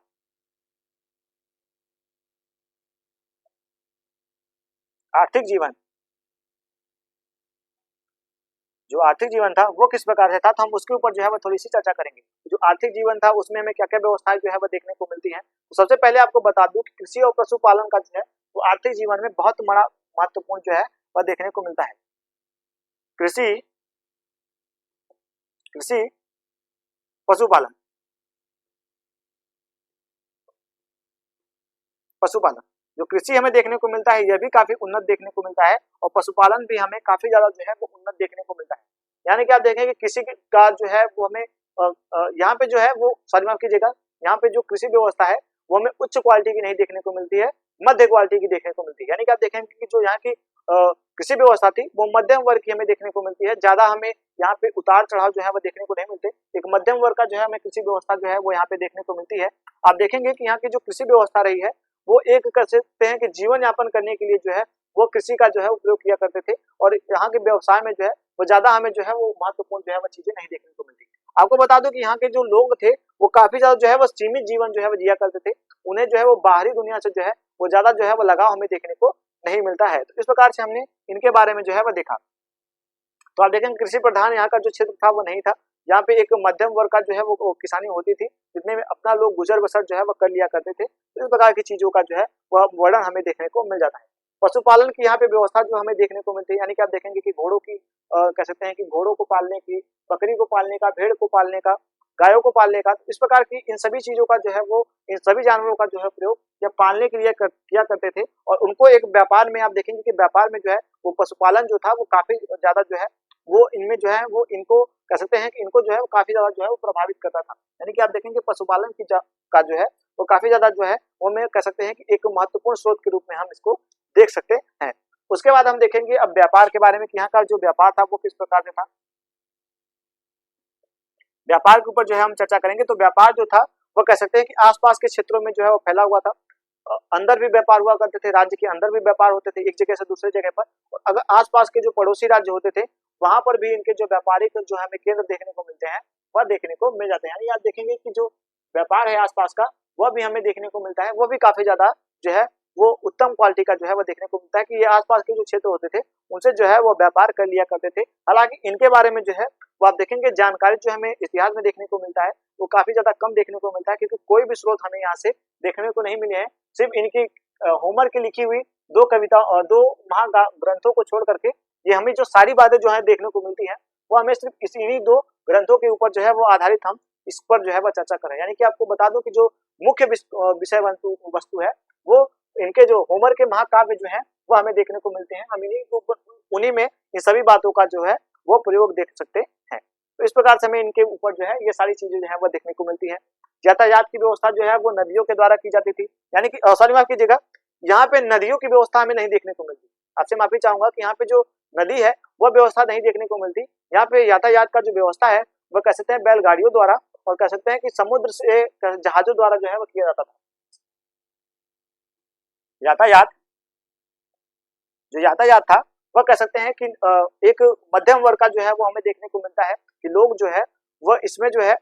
आर्थिक जीवन, जो आर्थिक जीवन था वो किस प्रकार से था, तो हम उसके ऊपर जो है वो थोड़ी सी चर्चा करेंगे। जो आर्थिक जीवन था उसमें हमें क्या क्या व्यवस्थाएं जो है वो देखने को मिलती हैं। तो सबसे पहले आपको बता दूं कि कृषि और पशुपालन का जो है वो आर्थिक जीवन में बहुत बड़ा महत्वपूर्ण जो है वह देखने को मिलता है। कृषि, कृषि पशुपालन, पशुपालन, जो कृषि हमें देखने को मिलता है यह भी काफी उन्नत देखने को मिलता है और पशुपालन भी हमें काफी ज्यादा जो है वो उन्नत देखने को मिलता है। यानी कि आप देखेंगे कृषि का जो है वो हमें यहाँ पे जो है वो, सॉरी माफ कीजिएगा, यहाँ पे जो कृषि व्यवस्था है वो हमें उच्च क्वालिटी की नहीं देखने को मिलती है, मध्य क्वालिटी की देखने को मिलती है। यानी कि आप देखेंगे कि जो यहाँ की कृषि व्यवस्था थी वो मध्यम वर्ग की हमें देखने को मिलती है। ज्यादा हमें यहाँ पे उतार चढ़ाव जो है वो देखने को नहीं मिलते। एक मध्यम वर्ग का जो है हमें कृषि व्यवस्था जो है वो यहाँ पे देखने को मिलती है। आप देखेंगे कि यहाँ की जो कृषि व्यवस्था रही है वो एक कह सकते हैं कि जीवन यापन करने के लिए जो है वो कृषि का जो है उपयोग किया करते थे और यहाँ के व्यवसाय में जो है वो ज्यादा हमें जो है वो महत्वपूर्ण जो है वो चीजें नहीं देखने को मिलती। आपको बता दूं कि यहाँ के जो लोग थे वो काफी ज्यादा जो है वो सीमित जीवन जो है वो जिया करते थे। उन्हें जो है वो बाहरी दुनिया से जो है वो ज्यादा जो है वो लगाव हमें देखने को नहीं मिलता है। तो इस प्रकार से हमने इनके बारे में जो है वो देखा। तो आप देखेंगे कृषि प्रधान यहाँ का जो क्षेत्र था वो नहीं था। यहाँ पे एक मध्यम वर्ग का जो है वो किसानी होती थी, जितने में अपना लोग गुजर बसर जो है वो कर लिया करते थे। इस प्रकार की चीजों का जो है वह वर्णन हमें देखने को मिल जाता है। पशुपालन की यहाँ पे व्यवस्था जो हमें देखने को मिलती है, यानी कि आप देखेंगे कि घोड़ों की कह सकते हैं कि घोड़ों को पालने की, बकरी को पालने का, भेड़ को पालने का, गायों को पालने का, इस प्रकार की इन सभी चीजों का जो है वो, इन सभी जानवरों का जो है प्रयोग या पालने के लिए किया करते थे। और उनको एक व्यापार में आप देखेंगे कि व्यापार में जो है वो पशुपालन जो था वो काफी ज्यादा जो है वो इनमें जो है वो इनको कह सकते हैं कि इनको जो है वो काफी ज्यादा जो है वो प्रभावित करता था। यानी कि आप देखेंगे पशुपालन की का जो है वो काफी ज्यादा जो है वो में कह सकते हैं कि एक महत्वपूर्ण स्रोत के रूप में हम इसको देख सकते हैं। उसके बाद हम देखेंगे अब व्यापार के बारे में कि यहाँ का जो व्यापार था वो किस प्रकार से था। व्यापार के ऊपर जो है हम चर्चा करेंगे। तो व्यापार जो था वो कह सकते हैं कि आसपास के क्षेत्रों में जो है वो फैला हुआ था। अंदर भी व्यापार हुआ करते थे, राज्य के अंदर भी व्यापार होते थे एक जगह से दूसरे जगह पर, और अगर आसपास के जो पड़ोसी राज्य होते थे वहां पर भी इनके जो व्यापारिक जो हमें केंद्र देखने को मिलते हैं वह देखने को मिल जाते हैं। यानी आप देखेंगे कि जो व्यापार है आसपास का वह भी हमें देखने को मिलता है, वो भी काफी ज्यादा जो है वो उत्तम क्वालिटी का जो है वो देखने को मिलता है कि ये आसपास के जो क्षेत्र होते थे उनसे जो है वो व्यापार कर लिया करते थे। हालांकि इनके बारे में जो है वो आप देखेंगे जानकारी जो हमें इतिहास में देखने को मिलता है वो काफी ज्यादा कम देखने को मिलता है, क्योंकि कोई भी स्रोत हमें यहाँ से देखने को नहीं मिले हैं। सिर्फ इनकी होमर की लिखी हुई दो कविता और दो महाग्रंथों को छोड़ करके ये हमें जो सारी बातें जो है देखने को मिलती है वो हमें सिर्फ इन्हीं दो ग्रंथों के ऊपर जो है वो आधारित हम इस पर जो है वह चर्चा करें। यानी कि आपको बता दूं कि जो मुख्य विषय वस्तु है वो इनके जो होमर के महाकाव्य जो है वो हमें देखने को मिलते हैं। हम इन्हीं के ऊपर उन्हीं में इन सभी बातों का जो है वो प्रयोग देख सकते हैं। तो इस प्रकार से हमें इनके ऊपर जो है ये सारी चीजें जो है वो देखने को मिलती है। यातायात की व्यवस्था जो है वो नदियों के द्वारा की जाती थी, यानी कि सॉरी माफ कीजिएगा, यहाँ पे नदियों की व्यवस्था हमें नहीं देखने को मिलती। आपसे माफी चाहूंगा कि यहाँ पे जो नदी है वह व्यवस्था नहीं देखने को मिलती। यहाँ पे यातायात का जो व्यवस्था है वह कह सकते हैं बैलगाड़ियों द्वारा और कह सकते हैं कि समुद्र से जहाजों द्वारा जो है वो किया जाता था। यातायात था वह कह सकते हैं कि एक मध्यम वर्ग का जो है वो हमें देखने को मिलता है कि लोग जो है वह इसमें जो है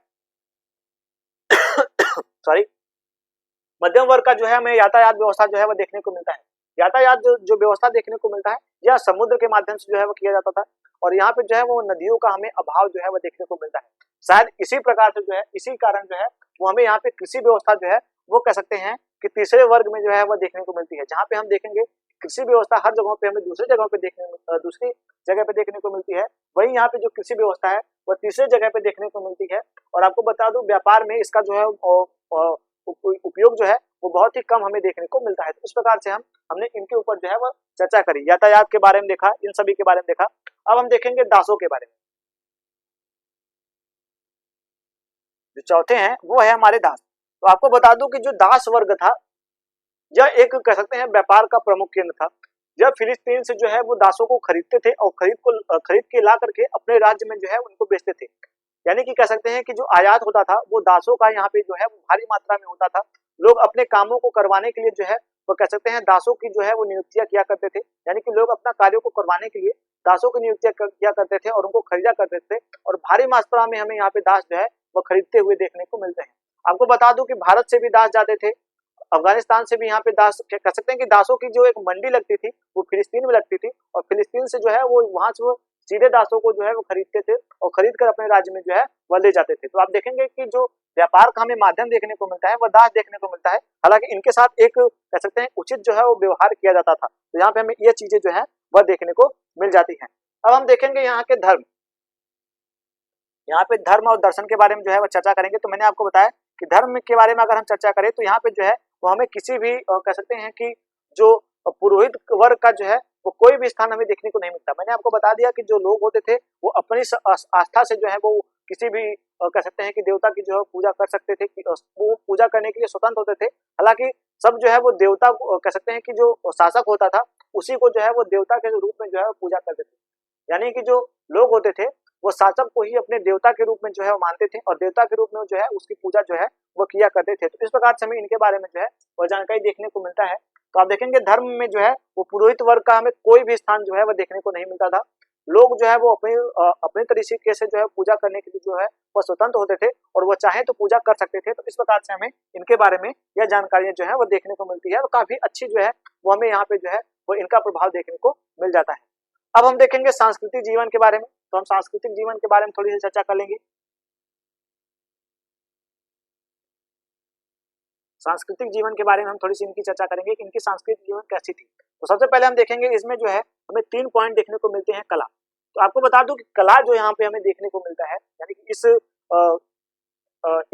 सॉरी मध्यम वर्ग का जो है हमें यातायात व्यवस्था जो है वह देखने को मिलता है। यातायात जो व्यवस्था देखने को मिलता है यह समुद्र के माध्यम से जो है वो किया जाता था, और यहाँ पे जो है वो नदियों का हमें अभाव जो है वो देखने को मिलता है। शायद इसी प्रकार से जो है इसी कारण जो है वो हमें यहाँ पे कृषि व्यवस्था जो है वो कह सकते हैं कि तीसरे वर्ग में जो है वह देखने को मिलती है, जहाँ पे हम देखेंगे कृषि व्यवस्था हर जगह पे हमें दूसरी जगह पे देखने को मिलती है। वही यहाँ पे जो कृषि व्यवस्था है वह तीसरे जगह पे देखने को मिलती है। और आपको बता दूं व्यापार में इसका जो है उपयोग जो है वो बहुत ही कम हमें देखने को मिलता है। तो इस प्रकार से हमने इनके ऊपर जो है वो चर्चा करी, यातायात के बारे में देखा, इन सभी के बारे में देखा। अब हम देखेंगे दासों के बारे में। जो चौथे हैं वो है हमारे दास। तो आपको बता दूं कि जो दास वर्ग था यह एक कह सकते हैं व्यापार का प्रमुख केंद्र था। यह फिलिस्तीन से जो है वो दासों को खरीदते थे और खरीद के ला करके अपने राज्य में जो है उनको बेचते थे। यानी कि कह सकते हैं कि जो आयात होता था वो दासों का यहाँ पे जो है वो भारी मात्रा में होता था। लोग अपने कामों को करवाने के लिए जो है वो कह सकते हैं दासों की जो है वो नियुक्तियां किया करते थे। यानी कि लोग अपना कार्यों को करवाने के लिए दासों की नियुक्तियां किया करते थे और उनको खरीदा करते थे, और भारी मात्रा में हमें यहाँ पे दास जो है वो खरीदते हुए देखने को मिलते हैं। आपको बता दूं कि भारत से भी दास जाते थे, अफगानिस्तान से भी यहाँ पे दास कह सकते हैं कि दासों की जो एक मंडी लगती थी वो फिलिस्तीन में लगती थी, और फिलिस्तीन से जो है वो वहां से वो सीधे दासों को जो है वो खरीदते थे और खरीद कर अपने राज्य में जो है वह ले जाते थे। तो आप देखेंगे कि जो व्यापार का हमें माध्यम देखने को मिलता है वह दास देखने को मिलता है। हालांकि इनके साथ एक कह सकते हैं उचित जो है वो व्यवहार किया जाता था। तो यहाँ पे हमें ये चीजें जो है वह देखने को मिल जाती है। अब हम देखेंगे यहाँ के धर्म, यहाँ पे धर्म और दर्शन के बारे में जो है वह चर्चा करेंगे। तो मैंने आपको बताया कि धर्म के बारे में अगर हम चर्चा करें तो यहाँ पे जो है वो हमें किसी भी कह सकते हैं कि जो पुरोहित वर्ग का जो है वो कोई भी स्थान हमें देखने को नहीं मिलता। मैंने आपको बता दिया कि जो लोग होते थे वो अपनी आस्था से जो है वो किसी भी कह सकते हैं कि देवता की जो है पूजा कर सकते थे, कि वो पूजा करने के लिए स्वतंत्र होते थे। हालांकि सब जो है वो देवता कह सकते हैं कि जो शासक होता था उसी को जो है वो देवता के रूप में जो है पूजा करते थे। यानी कि जो लोग होते थे वो शासक को ही अपने देवता के रूप में जो है वो मानते थे और देवता के रूप में जो है उसकी पूजा जो है वो किया करते थे। तो इस प्रकार से हमें इनके बारे में जो है वो जानकारी देखने को मिलता है। तो आप देखेंगे धर्म में जो है वो पुरोहित वर्ग का हमें कोई भी स्थान जो है वो देखने को नहीं मिलता था। लोग जो है वो अपने तरीके से जो है पूजा करने के लिए जो है वो स्वतंत्र होते थे और वो चाहे तो पूजा कर सकते थे। तो इस प्रकार से हमें इनके बारे में यह जानकारियां जो है वो देखने को मिलती है और काफी अच्छी जो है वो हमें यहाँ पे जो है वो इनका प्रभाव देखने को मिल जाता है। अब हम देखेंगे सांस्कृतिक जीवन के बारे में। तो हम सांस्कृतिक जीवन के बारे में थोड़ी सी चर्चा कर लेंगे। सांस्कृतिक जीवन के बारे में हम थोड़ी सी इनकी चर्चा करेंगे कि इनकी सांस्कृतिक जीवन कैसी थी। तो सबसे पहले हम देखेंगे इसमें जो है हमें 3 पॉइंट देखने को मिलते हैं। कला, तो आपको बता दूं कि कला जो यहाँ पे हमें देखने को मिलता है, यानी कि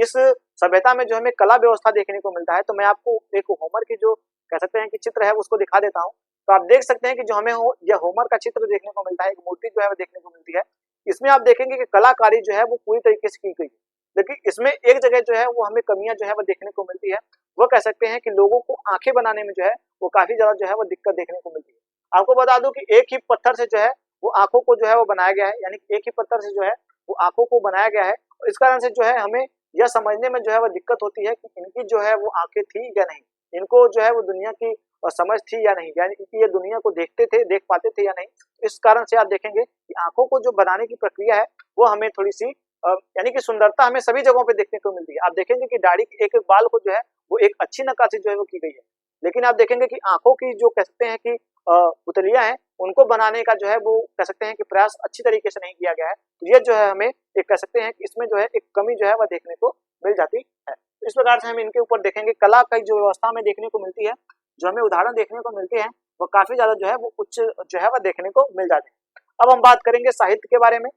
इस सभ्यता में जो हमें कला व्यवस्था देखने को मिलता है। तो मैं आपको एक होमर की जो कह सकते हैं कि चित्र है उसको दिखा देता हूँ। तो आप देख सकते हैं कि जो हमें यह होमर का चित्र देखने को मिलता है, एक मूर्ति जो है वो देखने को मिलती है। इसमें आप देखेंगे कि कलाकारी जो है वो पूरी तरीके से की गई है, लेकिन इसमें एक जगह जो है वो हमें कमियां जो है वो देखने को मिलती है। वो कह सकते हैं कि लोगों को आंखें बनाने में जो है वो काफी ज्यादा जो है वो दिक्कत देखने को मिलती है। आपको बता दूं कि एक ही पत्थर से जो है वो आंखों को जो है वो बनाया गया है, यानी एक ही पत्थर से जो है वो आंखों को बनाया गया है इस कारण से जो है हमें यह समझने में जो है वो दिक्कत होती है कि इनकी जो है वो आंखें थी या नहीं, इनको जो है वो दुनिया की समझ थी या नहीं, यानी कि ये दुनिया को देखते थे, देख पाते थे या नहीं। इस कारण से आप देखेंगे कि आंखों को जो बनाने की प्रक्रिया है वो हमें थोड़ी सी यानी कि सुंदरता हमें सभी जगहों पे देखने को मिलती है। आप देखेंगे कि दाढ़ी के एक-एक बाल को जो है वो एक अच्छी नक्काशी जो है वो की गई है। लेकिन आप देखेंगे कि आंखों की जो कह सकते हैं कि पुतलियां हैं, उनको बनाने का जो है वो कह सकते हैं कि प्रयास अच्छी तरीके से नहीं किया गया है। तो ये जो है हमें एक कह सकते हैं कि इसमें जो है एक कमी जो है वह देखने को मिल जाती है। इस प्रकार से हम इनके ऊपर देखेंगे कला की जो व्यवस्था हमें देखने को मिलती है, जो हमें उदाहरण देखने को मिलते हैं, वो काफी ज्यादा जो है वो उच्च जो है वह देखने को मिल जाते हैं। अब हम बात करेंगे साहित्य के बारे में।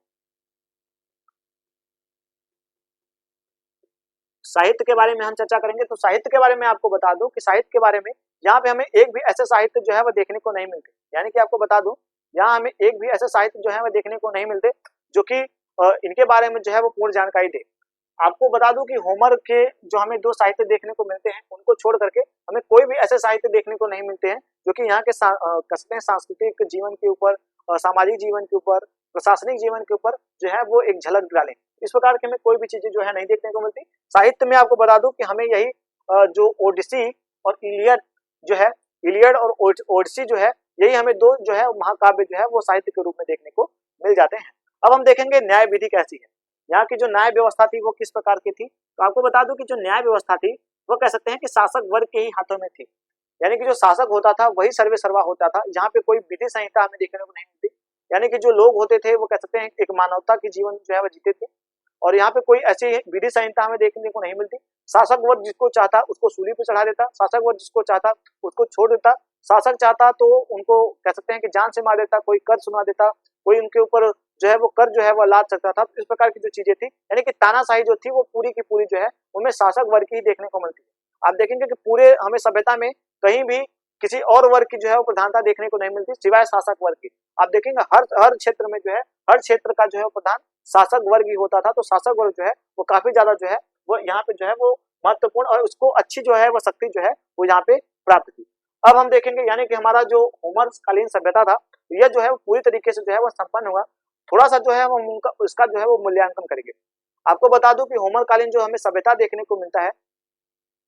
साहित्य के बारे में हम चर्चा करेंगे। तो साहित्य के बारे में आपको बता दूं कि साहित्य के बारे में यहाँ पे हमें एक भी ऐसे साहित्य जो है वह देखने को नहीं मिलते। यानी कि आपको बता दूं, यहाँ हमें एक भी ऐसे साहित्य जो है वह देखने को नहीं मिलते जो कि इनके बारे में जो है वो पूर्ण जानकारी दे। आपको बता दूं कि होमर के जो हमें 2 साहित्य देखने को मिलते हैं, उनको छोड़ करके हमें कोई भी ऐसे साहित्य देखने को नहीं मिलते हैं जो कि यहाँ के कसते हैं सांस्कृतिक जीवन के ऊपर, सामाजिक जीवन के ऊपर, प्रशासनिक जीवन के ऊपर जो है वो एक झलक डालें। इस प्रकार की हमें कोई भी चीजें जो है नहीं देखने को मिलती। साहित्य में आपको बता दूं कि हमें यही जो ओडिसी और इलियड जो है, इलियड और ओडिसी जो है, यही हमें 2 जो है महाकाव्य जो है वो साहित्य के रूप में देखने को मिल जाते हैं। अब हम देखेंगे न्याय विधि कैसी है, यहाँ की जो न्याय व्यवस्था थी वो किस प्रकार की थी। तो आपको बता दूं कि जो न्याय व्यवस्था थी वो कह सकते हैं कि शासक वर्ग के ही हाथों में थी। यानी कि जो शासक होता था वही सर्वे सर्वा होता था, जहाँ पे कोई विधि संहिता हमें देखने को नहीं मिलती। यानी कि जो लोग होते थे वो कह सकते हैं एक मानवता की जीवन जो है वो जीते थे, और यहाँ पे कोई ऐसी विधि संहिता हमें देखने को नहीं मिलती। शासक वर्ग जिसको चाहता उसको सूली पे चढ़ा देता, शासक वर्ग जिसको चाहता उसको छोड़ देता, शासक चाहता तो उनको कह सकते हैं कि जान से मार देता, कोई कर सुना देता, कोई उनके ऊपर जो है वो कर जो है वो लाद सकता था। इस प्रकार की जो चीजें थी, यानी कि तानाशाही जो थी वो पूरी की पूरी जो है उनमें शासक वर्ग की ही देखने को मिलती है। आप देखेंगे कि पूरे हमें सभ्यता में कहीं भी किसी और वर्ग की जो है वो प्रधानता देखने को नहीं मिलती सिवाय शासक वर्ग की। आप देखेंगे हर हर क्षेत्र में जो है, हर क्षेत्र का जो है प्रधान शासक वर्ग ही होता था। तो शासक वर्ग जो है वो काफी ज्यादा जो है वो यहाँ पे जो है वो महत्वपूर्ण और उसको अच्छी जो है वो शक्ति जो है वो यहाँ पे प्राप्त की। अब हम देखेंगे यानी कि हमारा जो होमर कालीन सभ्यता था यह जो है वो पूरी तरीके से जो है वो संपन्न हुआ। थोड़ा सा जो है वो उसका जो है वो मूल्यांकन करेंगे। आपको बता दूं कि होमर कालीन जो हमें सभ्यता देखने को मिलता है,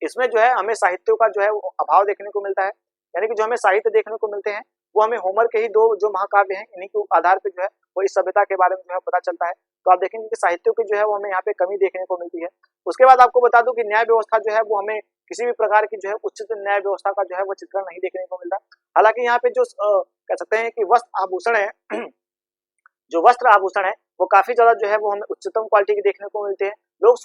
इसमें जो है हमें साहित्यों का जो है वो अभाव देखने को मिलता है। यानी कि जो हमें साहित्य देखने को मिलते हैं वो हमें होमर के ही 2 जो महाकाव्य हैं इन्हीं के आधार पे जो है वो इस सभ्यता के बारे में जो है पता चलता है। तो आप देखेंगे कि साहित्यों की जो है वो हमें यहाँ पे कमी देखने को मिलती है। उसके बाद आपको बता दूं कि न्याय व्यवस्था जो है वो हमें किसी भी प्रकार की जो है उचित न्याय व्यवस्था का जो है वो चित्रण नहीं देखने को मिलता। हालांकि यहाँ पे जो कह सकते हैं कि वस्त्र आभूषण है जो वस्त्र आभूषण है वो काफी ज्यादा जो है वो हमें उच्चतम क्वालिटी के देखने को मिलते हैं। लोग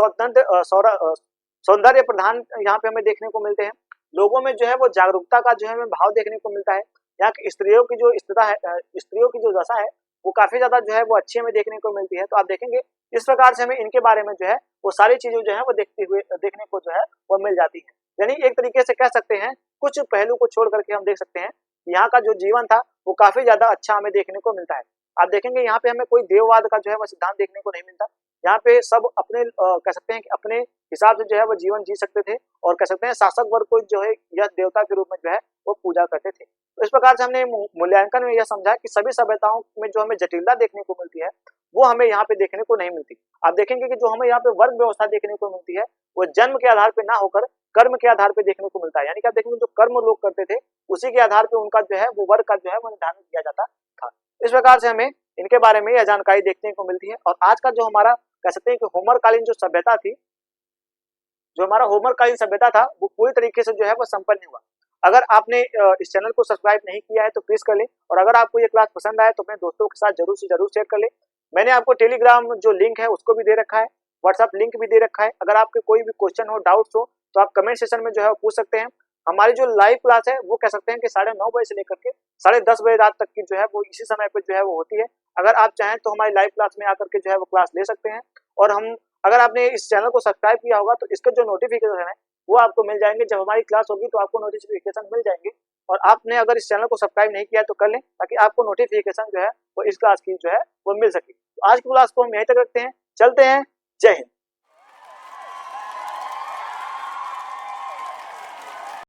सौंदर्य प्रधान यहाँ पे हमें देखने को मिलते हैं। लोगों में जो है वो जागरूकता का जो है हमें भाव देखने को मिलता है। यहाँ की स्त्रियों की जो स्थिति है, स्त्रियों की जो दशा है वो काफी ज्यादा जो है वो अच्छी हमें देखने को मिलती है। तो आप देखेंगे इस प्रकार से हमें इनके बारे में जो है वो सारी चीजें जो है वो देखने को जो है वो मिल जाती है। यानी एक तरीके से कह सकते हैं कुछ पहलू को छोड़ करके हम देख सकते हैं यहाँ का जो जीवन था वो काफी ज्यादा अच्छा हमें देखने को मिलता है। आप देखेंगे यहाँ पे हमें कोई देववाद का जो है वो सिद्धांत देखने को नहीं मिलता। यहाँ पे सब अपने कह सकते हैं कि अपने हिसाब से जो है वो जीवन जी सकते थे, और कह सकते हैं शासक वर्ग को जो है यह देवता के रूप में जो है वो पूजा करते थे। तो इस प्रकार से हमने मूल्यांकन में यह समझा कि सभी सभ्यताओं में जो हमें जटिलता देखने को मिलती है वो हमें यहाँ पे देखने को नहीं मिलती। आप देखेंगे कि जो हमें यहाँ पे वर्ग व्यवस्था देखने को मिलती है वो जन्म के आधार पे ना होकर कर्म के आधार पे देखने को मिलता है। यानी कि आप देखेंगे जो कर्म लोग करते थे उसी के आधार पे उनका जो है वो वर्ग का जो है वो निर्धारण किया जाता था। इस प्रकार से हमें इनके बारे में यह जानकारी देखने को मिलती है। और आज का जो हमारा कह सकते हैं कि होमर कालीन जो सभ्यता थी, जो हमारा होमर कालीन सभ्यता था वो पूरी तरीके से जो है वो संपन्न हुआ। अगर आपने इस चैनल को सब्सक्राइब नहीं किया है तो प्लीज कर ले, और अगर आपको ये क्लास पसंद आए तो अपने दोस्तों के साथ जरूर से जरूर शेयर कर ले। मैंने आपको टेलीग्राम जो लिंक है उसको भी दे रखा है, व्हाट्सएप लिंक भी दे रखा है। अगर आपके कोई भी क्वेश्चन हो, डाउट्स हो तो आप कमेंट सेक्शन में जो है पूछ सकते हैं। हमारी जो लाइव क्लास है वो कह सकते हैं कि 9:30 बजे से लेकर के 10:30 बजे रात तक की जो है वो इसी समय पे जो है वो होती है। अगर आप चाहें तो हमारी लाइव क्लास में आकर के जो है वो क्लास ले सकते हैं। और हम अगर आपने इस चैनल को सब्सक्राइब किया होगा तो इसके जो नोटिफिकेशन है वो आपको मिल जाएंगे। जब हमारी क्लास होगी तो आपको नोटिफिकेशन मिल जाएंगे। और आपने अगर इस चैनल को सब्सक्राइब नहीं किया है तो कर लें, ताकि आपको नोटिफिकेशन जो है वो इस क्लास की जो है वो मिल सके। तो आज की क्लास को हम यहीं तक रखते हैं, चलते हैं। जय हिंद।